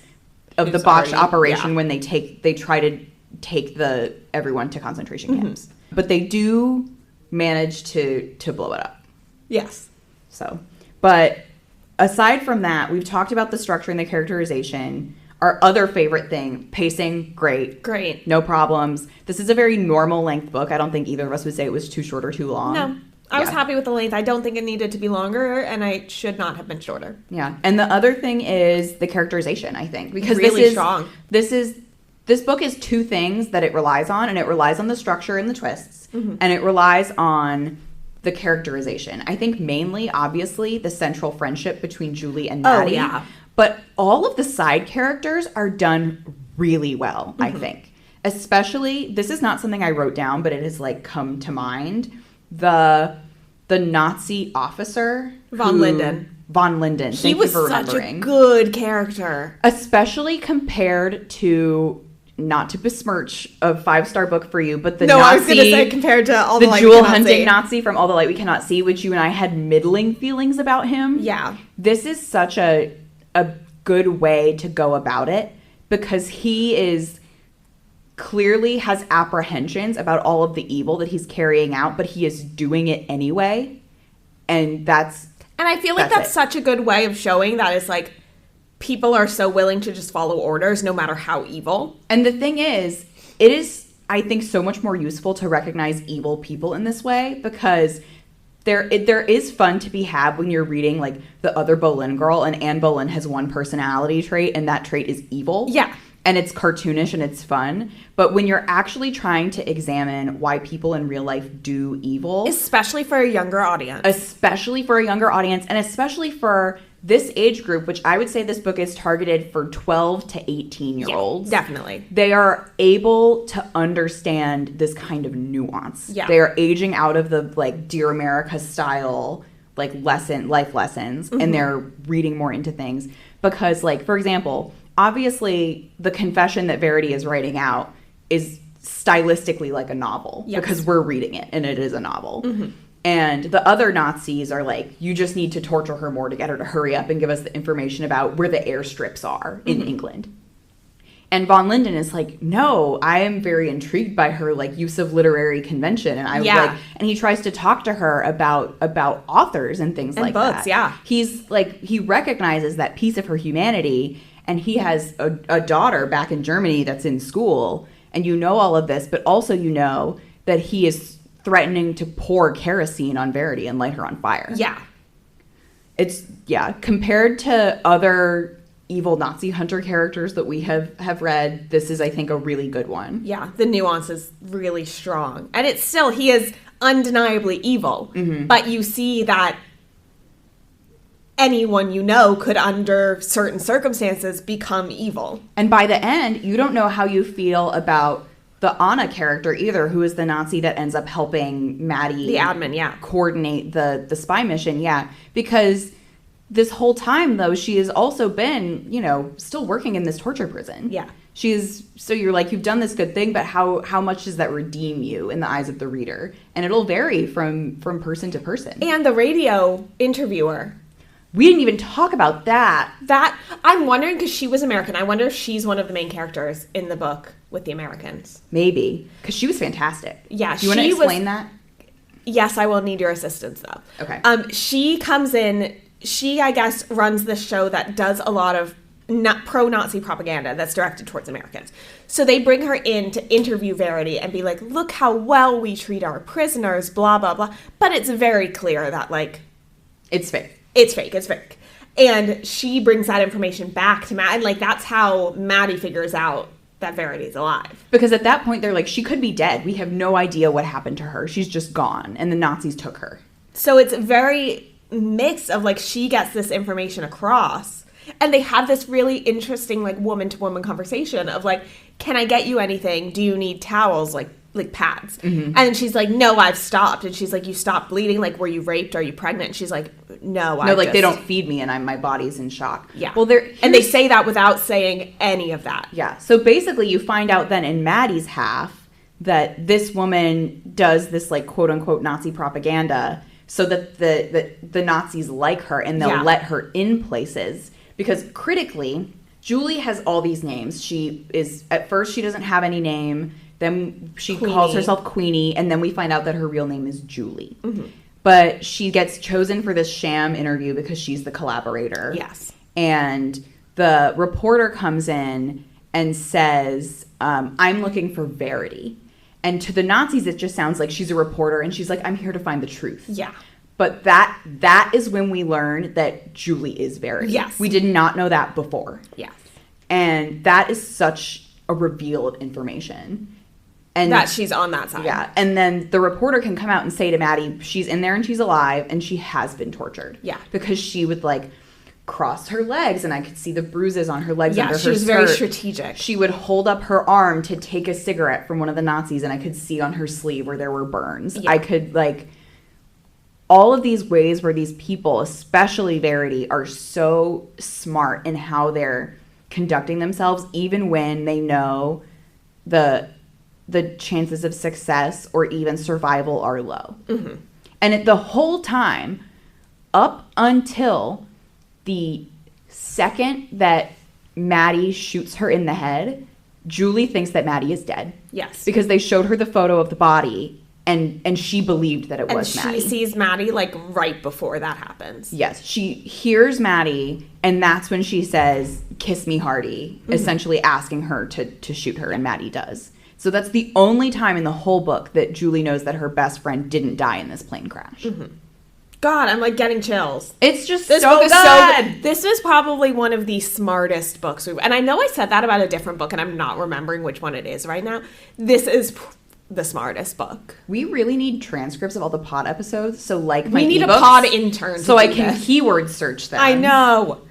of the botched operation when they try to take everyone to concentration camps. But they do manage to blow it up. Yes. So, but aside from that, we've talked about the structure and the characterization. Our other favorite thing, pacing, great. No problems. This is a very normal length book. I don't think either of us would say it was too short or too long. No. I was happy with the length. I don't think it needed to be longer, and I should not have been shorter. Yeah. And the other thing is the characterization, I think. Because really strong. This book is 2 things that it relies on, and it relies on the structure and the twists, and it relies on the characterization. I think mainly, obviously, the central friendship between Julie and Maddie. Oh, yeah. But all of the side characters are done really well, I think. Especially, this is not something I wrote down, but it has like come to mind. The the Nazi officer. Von Linden. Von Linden. Thank you for remembering. He was such a good character. Especially compared to, not to besmirch a 5-star book for you, but the Nazi. No, I was going to say compared to All the Light We Jewel Cannot hunting See. Nazi from All the Light We Cannot See, which you and I had middling feelings about him. Yeah. This is such a good way to go about it, because he is clearly has apprehensions about all of the evil that he's carrying out, but he is doing it anyway. And I feel like that's such a good way of showing that it's like people are so willing to just follow orders no matter how evil. And the thing is, it is, I think, so much more useful to recognize evil people in this way, because there is fun to be had when you're reading like the other Boleyn girl, and Anne Boleyn has one personality trait, and that trait is evil. Yeah. And it's cartoonish and it's fun. But when you're actually trying to examine why people in real life do evil. Especially for a younger audience. And especially for this age group, which I would say this book is targeted for 12 to 18-year-olds. Yeah, definitely. They are able to understand this kind of nuance. Yeah. They are aging out of the like Dear America style like life lessons, and they're reading more into things. Because, like, for example, obviously, the confession that Verity is writing out is stylistically like a novel, because we're reading it, and it is a novel. And the other Nazis are like, you just need to torture her more to get her to hurry up and give us the information about where the airstrips are in England. And Von Linden is like, no, I am very intrigued by her like use of literary convention, and and he tries to talk to her about authors and things like books, that. Yeah, he's like, he recognizes that piece of her humanity. And he has a daughter back in Germany that's in school. And you know all of this, but also you know that he is threatening to pour kerosene on Verity and light her on fire. Yeah. Compared to other evil Nazi hunter characters that we have read, this is, I think, a really good one. Yeah, the nuance is really strong. And it's still, he is undeniably evil. But you see that anyone you know could, under certain circumstances, become evil. And by the end, you don't know how you feel about the Anna character either, who is the Nazi that ends up helping Maddie, the admin, coordinate the spy mission. Because this whole time, though, she has also been, still working in this torture prison. So you're like, you've done this good thing, but how much does that redeem you in the eyes of the reader? And it'll vary from person to person. And the radio interviewer. We didn't even talk about that. I'm wondering, because she was American, I wonder if she's one of the main characters in the book with the Americans. Maybe. Because she was fantastic. Yeah. Do you want to explain that? Yes, I will need your assistance, though. Okay. She comes in, she, I guess, runs this show that does a lot of pro-Nazi propaganda that's directed towards Americans. So they bring her in to interview Verity and be like, look how well we treat our prisoners, blah, blah, blah. But it's very clear that, like... It's fake. It's fake. And she brings that information back to Matt. And, like, that's how Maddie figures out that Verity's alive. Because at that point, they're like, she could be dead. We have no idea what happened to her. She's just gone. And the Nazis took her. So it's very mixed of, like, she gets this information across. And they have this really interesting, like, woman-to-woman conversation of, like, can I get you anything? Do you need towels? Like pads. And she's like, no, I've stopped. And she's like, you stopped bleeding? Like, were you raped? Are you pregnant? And she's like, no, they don't feed me and my body's in shock. Yeah. Well, they say that without saying any of that. Yeah. So basically you find out then in Maddie's half that this woman does this, like, quote unquote Nazi propaganda so that the Nazis like her and they'll let her in places. Because critically, Julie has all these names. She is, at first she doesn't have any name. Then she calls herself Queenie, and then we find out that her real name is Julie. But she gets chosen for this sham interview because she's the collaborator. Yes. And the reporter comes in and says, I'm looking for Verity. And to the Nazis, it just sounds like she's a reporter, and she's like, I'm here to find the truth. Yeah. But that is when we learn that Julie is Verity. Yes. We did not know that before. Yes. And that is such a reveal of information. And that she's on that side. Yeah. And then the reporter can come out and say to Maddie, she's in there and she's alive and she has been tortured. Yeah. Because she would, like, cross her legs and I could see the bruises on her legs under her skirt. Yeah, she was very strategic. She would hold up her arm to take a cigarette from one of the Nazis and I could see on her sleeve where there were burns. Yeah. I could, like... all of these ways where these people, especially Verity, are so smart in how they're conducting themselves, even when they know the chances of success or even survival are low. Mm-hmm. And the whole time, up until the second that Maddie shoots her in the head, Julie thinks that Maddie is dead. Yes. Because they showed her the photo of the body, and she believed that it was Maddie. And she sees Maddie, like, right before that happens. Yes. She hears Maddie, and that's when she says, "Kiss me, Hardy," essentially asking her to shoot her, and Maddie does. So that's the only time in the whole book that Julie knows that her best friend didn't die in this plane crash. Mm-hmm. God, I'm, like, getting chills. It's just this so book good. Is so good. This is probably one of the smartest books and I know I said that about a different book, and I'm not remembering which one it is right now. This is the smartest book. We really need transcripts of all the pod episodes. So, like, we need a pod intern so I can keyword search them. I know.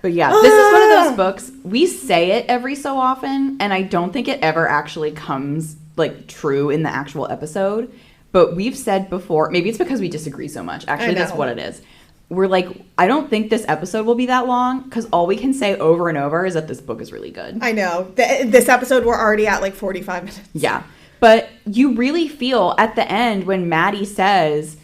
But yeah, this is one of those books. We say it every so often, and I don't think it ever actually comes, like, true in the actual episode. But we've said before, maybe it's because we disagree so much. Actually, that's what it is. We're like, I don't think this episode will be that long, because all we can say over and over is that this book is really good. I know. This episode, we're already at, like, 45 minutes. Yeah. But you really feel at the end when Maddie says,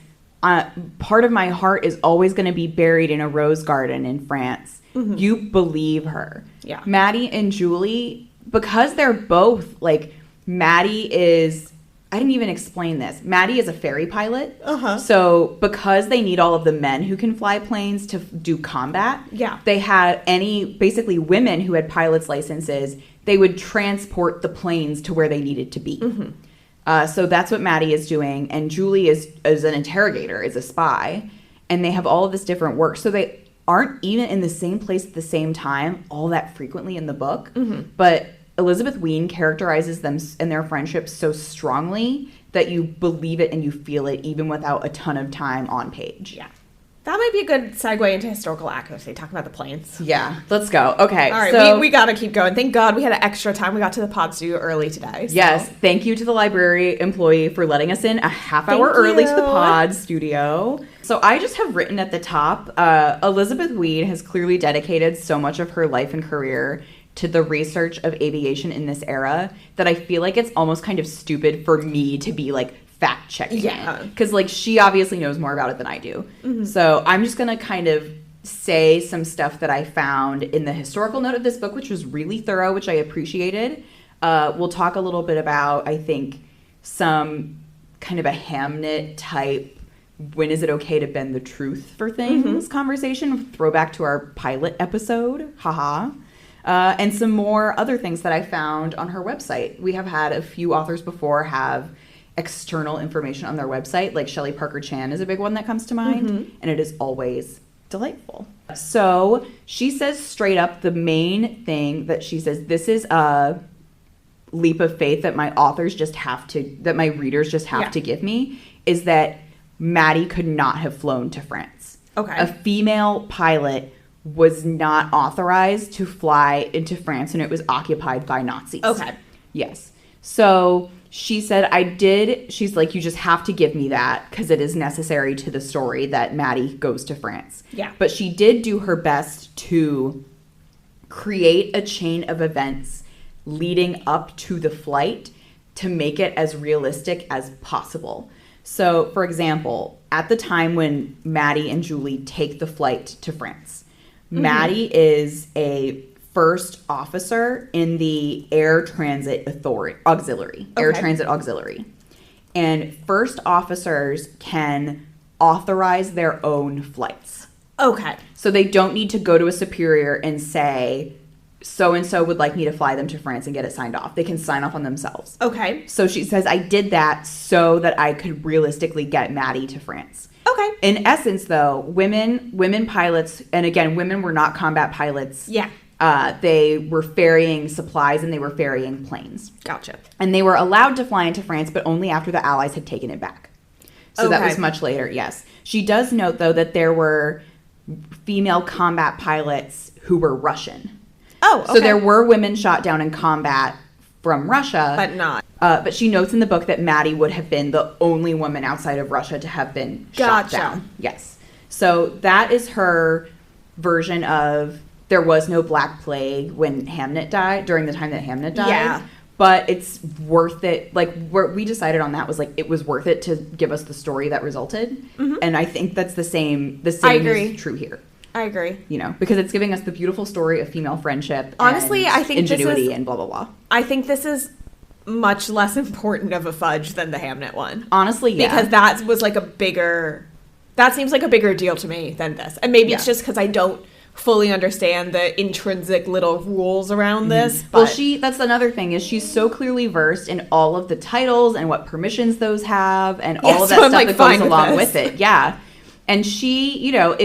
part of my heart is always going to be buried in a rose garden in France. Mm-hmm. You believe her. Yeah. Maddie and Julie, because they're both, like, Maddie is, I didn't even explain this. Maddie is a ferry pilot. Uh-huh. So because they need all of the men who can fly planes to do combat, they had basically women who had pilot's licenses, they would transport the planes to where they needed to be. Mm-hmm. So that's what Maddie is doing. And Julie is an interrogator, is a spy. And they have all of this different work. So they aren't even in the same place at the same time all that frequently in the book. Mm-hmm. But Elizabeth Wein characterizes them and their friendship so strongly that you believe it and you feel it even without a ton of time on page. Yeah. That might be a good segue into historical accuracy, talking about the planes. Yeah, let's go. Okay. All right, so, we got to keep going. Thank God we had an extra time. We got to the pod studio early today. So. Yes, thank you to the library employee for letting us in a half hour early to the pod studio. So I just have written at the top, Elizabeth Wein has clearly dedicated so much of her life and career to the research of aviation in this era that I feel like it's almost kind of stupid for me to be, like, fact checking it. Because, like, she obviously knows more about it than I do. Mm-hmm. So I'm just going to kind of say some stuff that I found in the historical note of this book, which was really thorough, which I appreciated. We'll talk a little bit about, I think, some kind of a Hamnet type, when is it okay to bend the truth for things conversation. Throwback to our pilot episode. Haha. And some more other things that I found on her website. We have had a few authors before have external information on their website, like Shelley Parker Chan is a big one that comes to mind, and it is always delightful. So she says straight up, the main thing that she says, this is a leap of faith that my authors just have to, that my readers just have to give me, is that Maddie could not have flown to France. Okay. A female pilot was not authorized to fly into France, and it was occupied by Nazis. Okay. Yes. So she said, she's like, you just have to give me that because it is necessary to the story that Maddie goes to France. Yeah. But she did do her best to create a chain of events leading up to the flight to make it as realistic as possible. So, for example, at the time when Maddie and Julie take the flight to France, Maddie is a first officer in the Air Transit Auxiliary. Air Transit Auxiliary. And first officers can authorize their own flights. Okay. So they don't need to go to a superior and say, so-and-so would like me to fly them to France and get it signed off. They can sign off on themselves. Okay. So she says, I did that so that I could realistically get Maddie to France. Okay. In essence, though, women pilots, and again, women were not combat pilots. Yeah. They were ferrying supplies and they were ferrying planes. Gotcha. And they were allowed to fly into France, but only after the Allies had taken it back. So that was much later, yes. She does note, though, that there were female combat pilots who were Russian. Oh, okay. So there were women shot down in combat from Russia. But not. But she notes in the book that Maddie would have been the only woman outside of Russia to have been shot down. Yes. So that is her version of there was no Black Plague when Hamnet died, during the time that Hamnet died. Yeah. But it's worth it. Like, we decided on that was, like, it was worth it to give us the story that resulted. Mm-hmm. And I think that's the same is true here. I agree. You know, because it's giving us the beautiful story of female friendship. Honestly, and I think ingenuity and blah, blah, blah. I think this is much less important of a fudge than the Hamnet one. Honestly, yeah. Because that was like that seems like a bigger deal to me than this. And maybe it's just because I don't fully understand the intrinsic little rules around this. But well, that's another thing is she's so clearly versed in all of the titles and what permissions those have and all of that stuff that goes along with it. Yeah. And she, you know,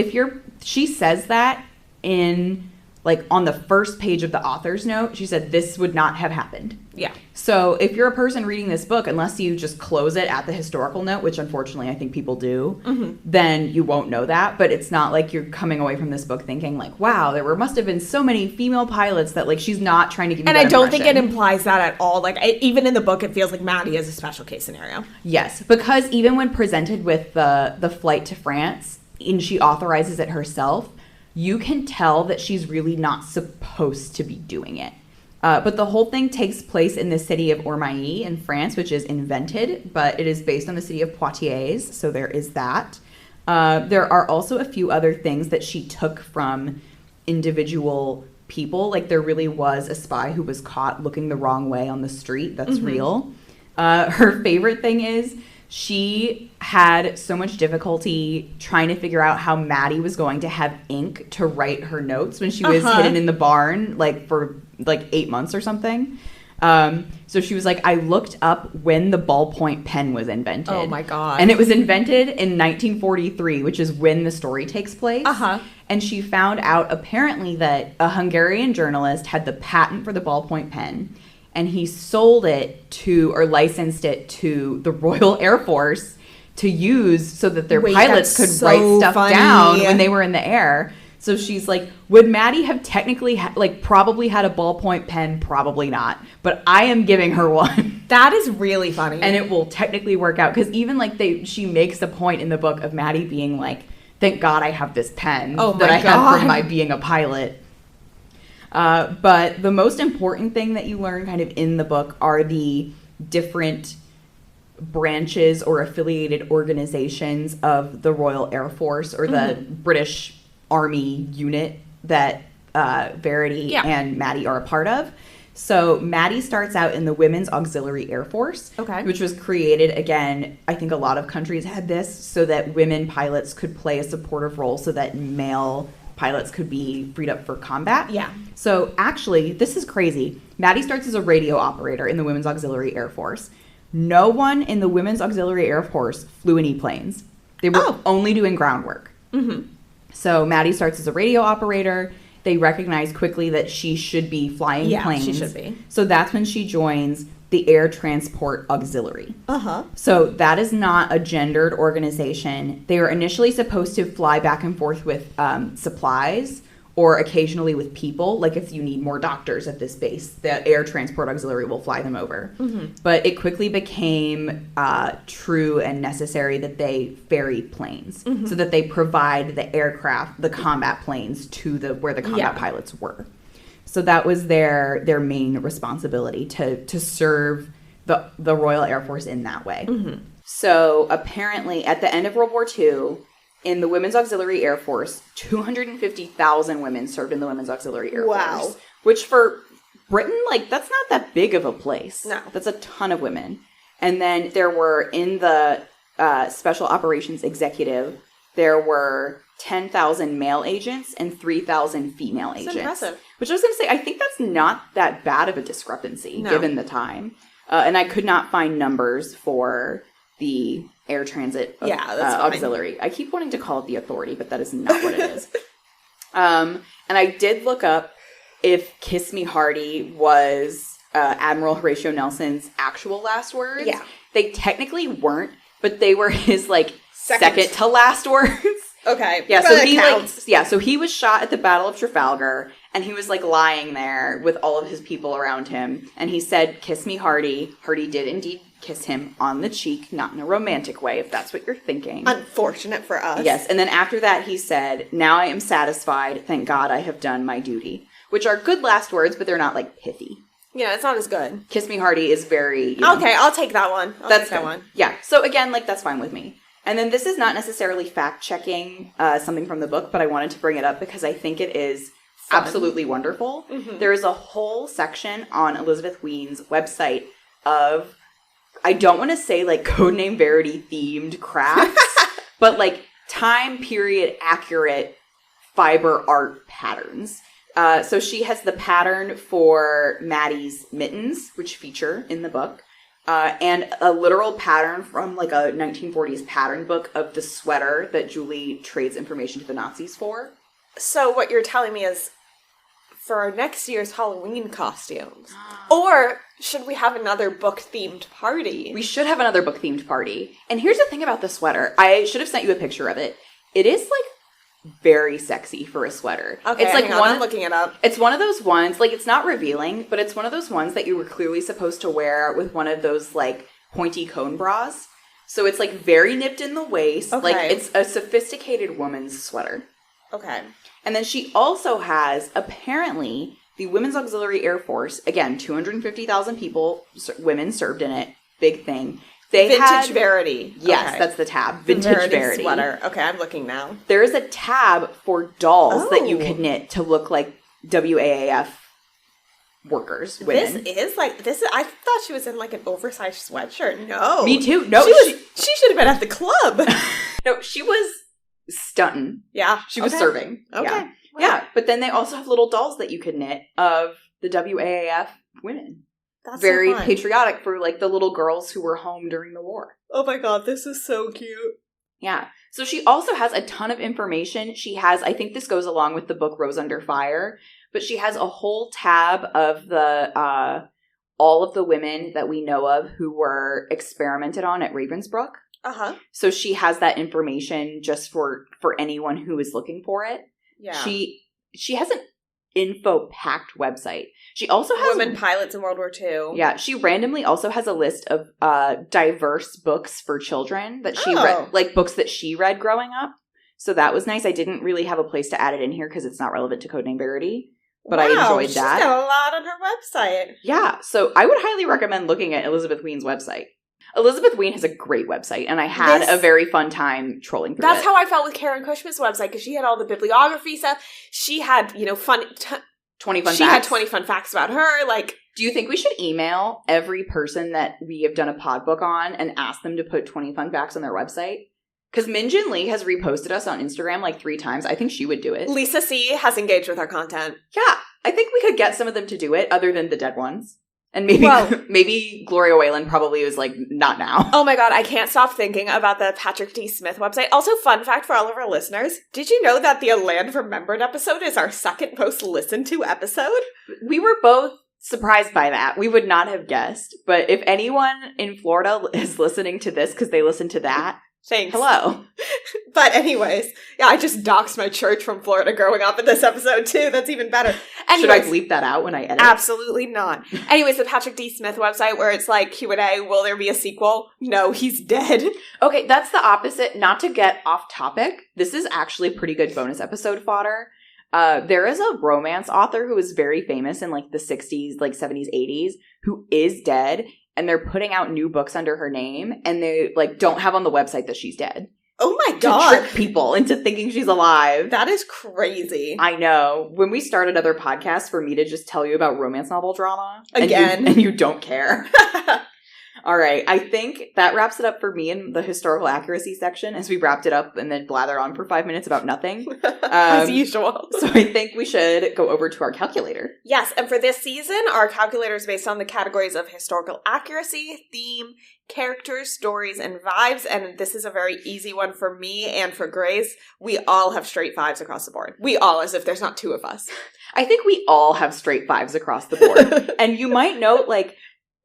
she says that in, like, on the first page of the author's note, she said this would not have happened. Yeah. So if you're a person reading this book, unless you just close it at the historical note, which unfortunately I think people do, then you won't know that. But it's not like you're coming away from this book thinking, like, wow, must have been so many female pilots that, like, she's not trying to give you that impression. And I don't think it implies that at all. Like, even in the book, it feels like Maddie is a special case scenario. Yes, because even when presented with the flight to France, and she authorizes it herself, you can tell that she's really not supposed to be doing it. But the whole thing takes place in the city of Ormailly in France, which is invented, but it is based on the city of Poitiers, so there is that. There are also a few other things that she took from individual people. Like, there really was a spy who was caught looking the wrong way on the street. That's real. Her favorite thing is she had so much difficulty trying to figure out how Maddie was going to have ink to write her notes when she was hidden in the barn, like, for, like, 8 months or something. So she was like, I looked up when the ballpoint pen was invented. Oh, my God. And it was invented in 1943, which is when the story takes place. And she found out, apparently, that a Hungarian journalist had the patent for the ballpoint pen. And he sold it to, or licensed it to, the Royal Air Force to use so that their pilots could write stuff down when they were in the air. So she's like, would Maddie have technically, probably had a ballpoint pen? Probably not. But I am giving her one. That is really funny. And it will technically work out. Because even, like, she makes a point in the book of Maddie being like, thank God I have this pen that I had from my being a pilot. But the most important thing that you learn kind of in the book are the different branches or affiliated organizations of the Royal Air Force or the British Army unit that Verity and Maddie are a part of. So Maddie starts out in the Women's Auxiliary Air Force, which was created, again, I think a lot of countries had this, so that women pilots could play a supportive role so that male pilots could be freed up for combat. Yeah. So actually, this is crazy. Maddie starts as a radio operator in the Women's Auxiliary Air Force. No one in the Women's Auxiliary Air Force flew any planes. They were only doing groundwork. So Maddie starts as a radio operator. They recognize quickly that she should be flying planes. Yeah, she should be. So that's when she joins the Air Transport Auxiliary. So that is not a gendered organization. They were initially supposed to fly back and forth with supplies or occasionally with people. Like, if you need more doctors at this base, the Air Transport Auxiliary will fly them over. But it quickly became true and necessary that they ferry planes so that they provide the aircraft, the combat planes, to where the combat pilots were. So that was their main responsibility, to serve the Royal Air Force in that way. So apparently at the end of World War II, in the Women's Auxiliary Air Force, 250,000 women served in the Women's Auxiliary Air Force. Which for Britain, like, that's not that big of a place. No. That's a ton of women. And then there were, in the Special Operations Executive, there were 10,000 male agents and 3,000 female agents. That's impressive. Which I was going to say, I think that's not that bad of a discrepancy, given the time. And I could not find numbers for the Air Transit Auxiliary. I keep wanting to call it the Authority, but that is not what it is. And I did look up if Kiss Me Hearty was Admiral Horatio Nelson's actual last words. Yeah. They technically weren't, but they were his, like, second to last words. Okay. Yeah, so he was shot at the Battle of Trafalgar, And he was, like, lying there with all of his people around him. And he said, "Kiss me, Hardy." Hardy did indeed kiss him on the cheek, not in a romantic way, if that's what you're thinking. Unfortunate for us. Yes. And then after that, he said, "Now I am satisfied. Thank God I have done my duty." Which are good last words, but they're not, like, pithy. Yeah, it's not as good. "Kiss me, Hardy" is very... Okay, I'll take that one. That's that one. Yeah. So, again, like, that's fine with me. And then this is not necessarily fact-checking something from the book, but I wanted to bring it up because I think it is absolutely wonderful. Mm-hmm. There is a whole section on Elizabeth Wein's website of, I don't want to say, like, Code Name Verity themed crafts, but, like, time period accurate fiber art patterns. So she has the pattern for Maddie's mittens, which feature in the book. And a literal pattern from, like, a 1940s pattern book of the sweater that Julie trades information to the Nazis for. So what you're telling me is for our next year's Halloween costumes. Or should we have another book-themed party? We should have another book-themed party. And here's the thing about the sweater. I should have sent you a picture of it. It is, like, very sexy for a sweater. Okay, it's like I'm looking it up. It's one of those ones, like, it's not revealing, but it's one of those ones that you were clearly supposed to wear with one of those, like, pointy cone bras. So it's, like, very nipped in the waist. Okay. Like, it's a sophisticated woman's sweater. Okay. And then she also has, apparently, the Women's Auxiliary Air Force. Again, 250,000 people, women served in it. Big thing. Vintage Verity. Yes, okay. That's the tab. Vintage Verity. Sweater. Okay, I'm looking now. There is a tab for dolls that you could knit to look like WAAF workers, women. I thought she was in, like, an oversized sweatshirt. No. Me too. No, she should have been at the club. No, she was stunting. Yeah. She was serving. Okay. Yeah. Wow. Yeah, but then they also have little dolls that you could knit of the WAAF women. That's very so fun. patriotic for, like, the little girls who were home during the war. Oh my god, this is so cute. Yeah. So she also has a ton of information. She has, I think this goes along with the book Rose Under Fire, but she has a whole tab of the all of the women that we know of who were experimented on at Ravensbrück. Uh-huh. So she has that information just for anyone who is looking for it. Yeah. She has an info-packed website. She also has women pilots in World War II. Yeah, she randomly also has a list of diverse books for children that she read, like books that she read growing up. So that was nice. I didn't really have a place to add it in here because it's not relevant to Code Name Verity, but I enjoyed that. She's got a lot on her website. Yeah, so I would highly recommend looking at Elizabeth Wein's website. Elizabeth Wein has a great website, and I had a very fun time trolling through That's how I felt with Karen Cushman's website, because she had all the bibliography stuff. She had, 20 fun facts. She had 20 fun facts about her. Like, do you think we should email every person that we have done a pod book on and ask them to put 20 fun facts on their website? Because Minjin Lee has reposted us on Instagram like 3 times. I think she would do it. Lisa C. has engaged with our content. Yeah, I think we could get some of them to do it, other than the dead ones. And maybe Gloria Whalen probably was like, not now. Oh my god, I can't stop thinking about the Patrick D. Smith website. Also, fun fact for all of our listeners, did you know that the A Land Remembered episode is our second most listened to episode? We were both surprised by that. We would not have guessed. But if anyone in Florida is listening to this because they listened to that, thanks. Hello. But anyways, yeah, I just doxed my church from Florida growing up in this episode too. That's even better. Anyways, should I bleep that out when I edit? Absolutely not. Anyways, the Patrick D. Smith website where it's like Q&A, will there be a sequel? No, he's dead. Okay, that's the opposite. Not to get off topic, this is actually pretty good bonus episode fodder. There is a romance author who was very famous in like the 60s, like 70s, 80s, who is dead. And they're putting out new books under her name, and they like don't have on the website that she's dead. Oh my god! To trick people into thinking she's alive. That is crazy. I know. When we start another podcast, for me to just tell you about romance novel drama again, and you don't care. All right, I think that wraps it up for me in the historical accuracy section, as we wrapped it up and then blather on for 5 minutes about nothing. As usual. So I think we should go over to our calculator. Yes, and for this season, our calculator is based on the categories of historical accuracy, theme, characters, stories, and vibes, and this is a very easy one for me and for Grace. We all have straight 5s across the board. We all, as if there's not 2 of us. I think we all have straight 5s across the board. And you might note, like,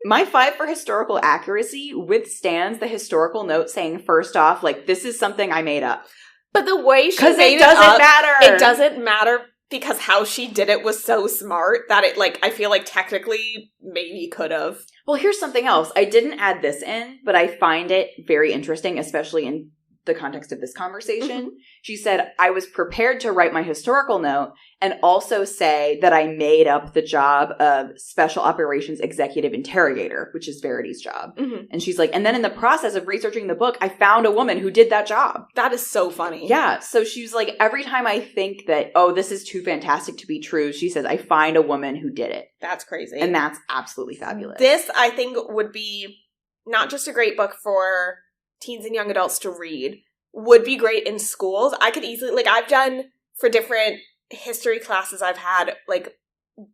my 5 for historical accuracy withstands the historical note saying, first off, like, this is something I made up. But the way she made it doesn't matter. It doesn't matter because how she did it was so smart that it, like, I feel like technically maybe could have. Well, here's something else. I didn't add this in, but I find it very interesting, especially in the context of this conversation. Mm-hmm. She said, I was prepared to write my historical note and also say that I made up the job of Special Operations Executive Interrogator, which is Verity's job. Mm-hmm. And she's like, and then in the process of researching the book, I found a woman who did that job. That is so funny. Yeah. So she's like, every time I think that, oh, this is too fantastic to be true, she says, I find a woman who did it. That's crazy. And that's absolutely fabulous. This, I think, would be not just a great book for teens and young adults to read, would be great in schools. I could easily, like, I've done for different history classes I've had, like,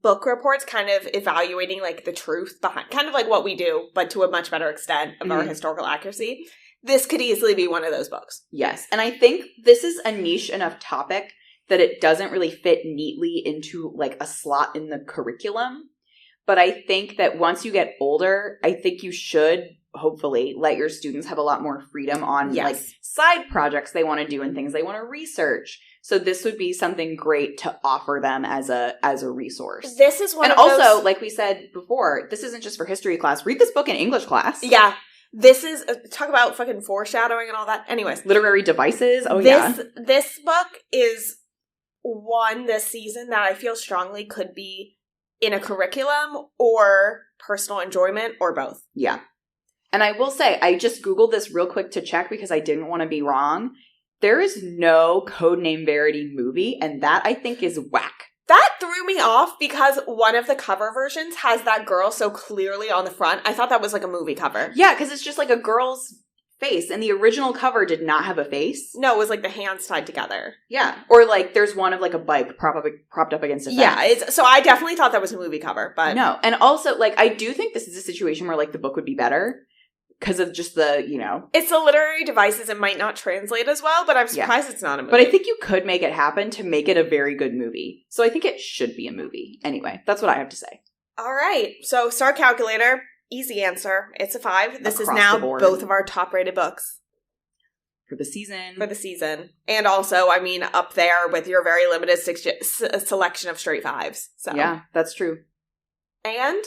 book reports kind of evaluating, like, the truth behind, kind of like what we do, but to a much better extent of our historical accuracy. This could easily be one of those books. Yes. And I think this is a niche enough topic that it doesn't really fit neatly into, like, a slot in the curriculum. But I think that once you get older, I think you should hopefully let your students have a lot more freedom on like side projects they want to do and things they want to research. So this would be something great to offer them as a resource. This is one and of also, those... like we said before, this isn't just for history class. Read this book in English class. Yeah. This is, talk about fucking foreshadowing and all that. Anyways. Literary devices. Oh, This book is one this season that I feel strongly could be in a curriculum or personal enjoyment or both. Yeah. And I will say, I just Googled this real quick to check because I didn't want to be wrong. There is no Code Name Verity movie, and that I think is whack. That threw me off because one of the cover versions has that girl so clearly on the front. I thought that was like a movie cover. Yeah, because it's just like a girl's face, and the original cover did not have a face. No, it was like the hands tied together. Yeah. Or like there's one of like a bike propped up against a fence. Yeah, so I definitely thought that was a movie cover, but... No, and also like I do think this is a situation where like the book would be better. Because of just the, you know... It's the literary devices. It might not translate as well, but I'm surprised it's not a movie. But I think you could make it happen to make it a very good movie. So I think it should be a movie. Anyway, that's what I have to say. All right. So, Star Calculator, easy answer. It's a 5. This Across is now the board. both of our top-rated books. For the season. For the season. And also, I mean, up there with your very limited selection of straight 5s. So. Yeah, that's true. And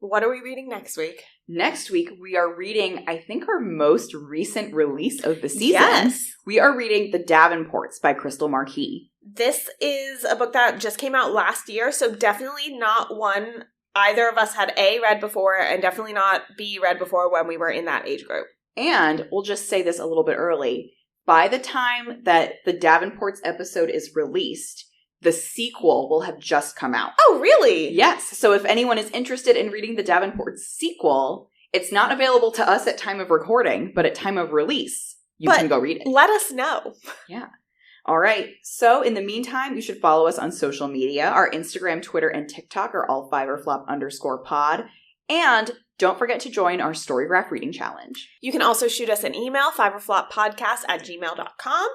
what are we reading next week? Next week, we are reading, I think, our most recent release of the season. Yes. We are reading The Davenports by Crystal Marquis. This is a book that just came out last year, so definitely not one either of us had A, read before, and definitely not B, read before when we were in that age group. And we'll just say this a little bit early. By the time that The Davenports episode is released, the sequel will have just come out. Oh, really? Yes. So if anyone is interested in reading the Davenport sequel, it's not available to us at time of recording, but at time of release, you can go read it. Let us know. Yeah. All right. So in the meantime, you should follow us on social media. Our Instagram, Twitter, and TikTok are all _fiverflop_pod. And don't forget to join our Storygraph Reading Challenge. You can also shoot us an email, fiverfloppodcast@gmail.com.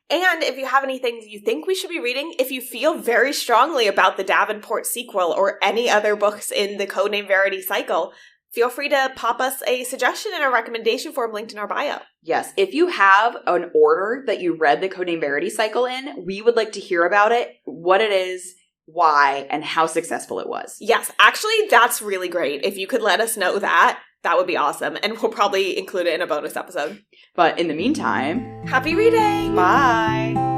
And if you have anything you think we should be reading, if you feel very strongly about the Davenport sequel or any other books in the Code Name Verity cycle, feel free to pop us a suggestion in our recommendation form linked in our bio. Yes. If you have an order that you read the Code Name Verity cycle in, we would like to hear about it, what it is, why, and how successful it was. Yes. Actually, that's really great. If you could let us know that, that would be awesome. And we'll probably include it in a bonus episode. But in the meantime, happy reading! Bye!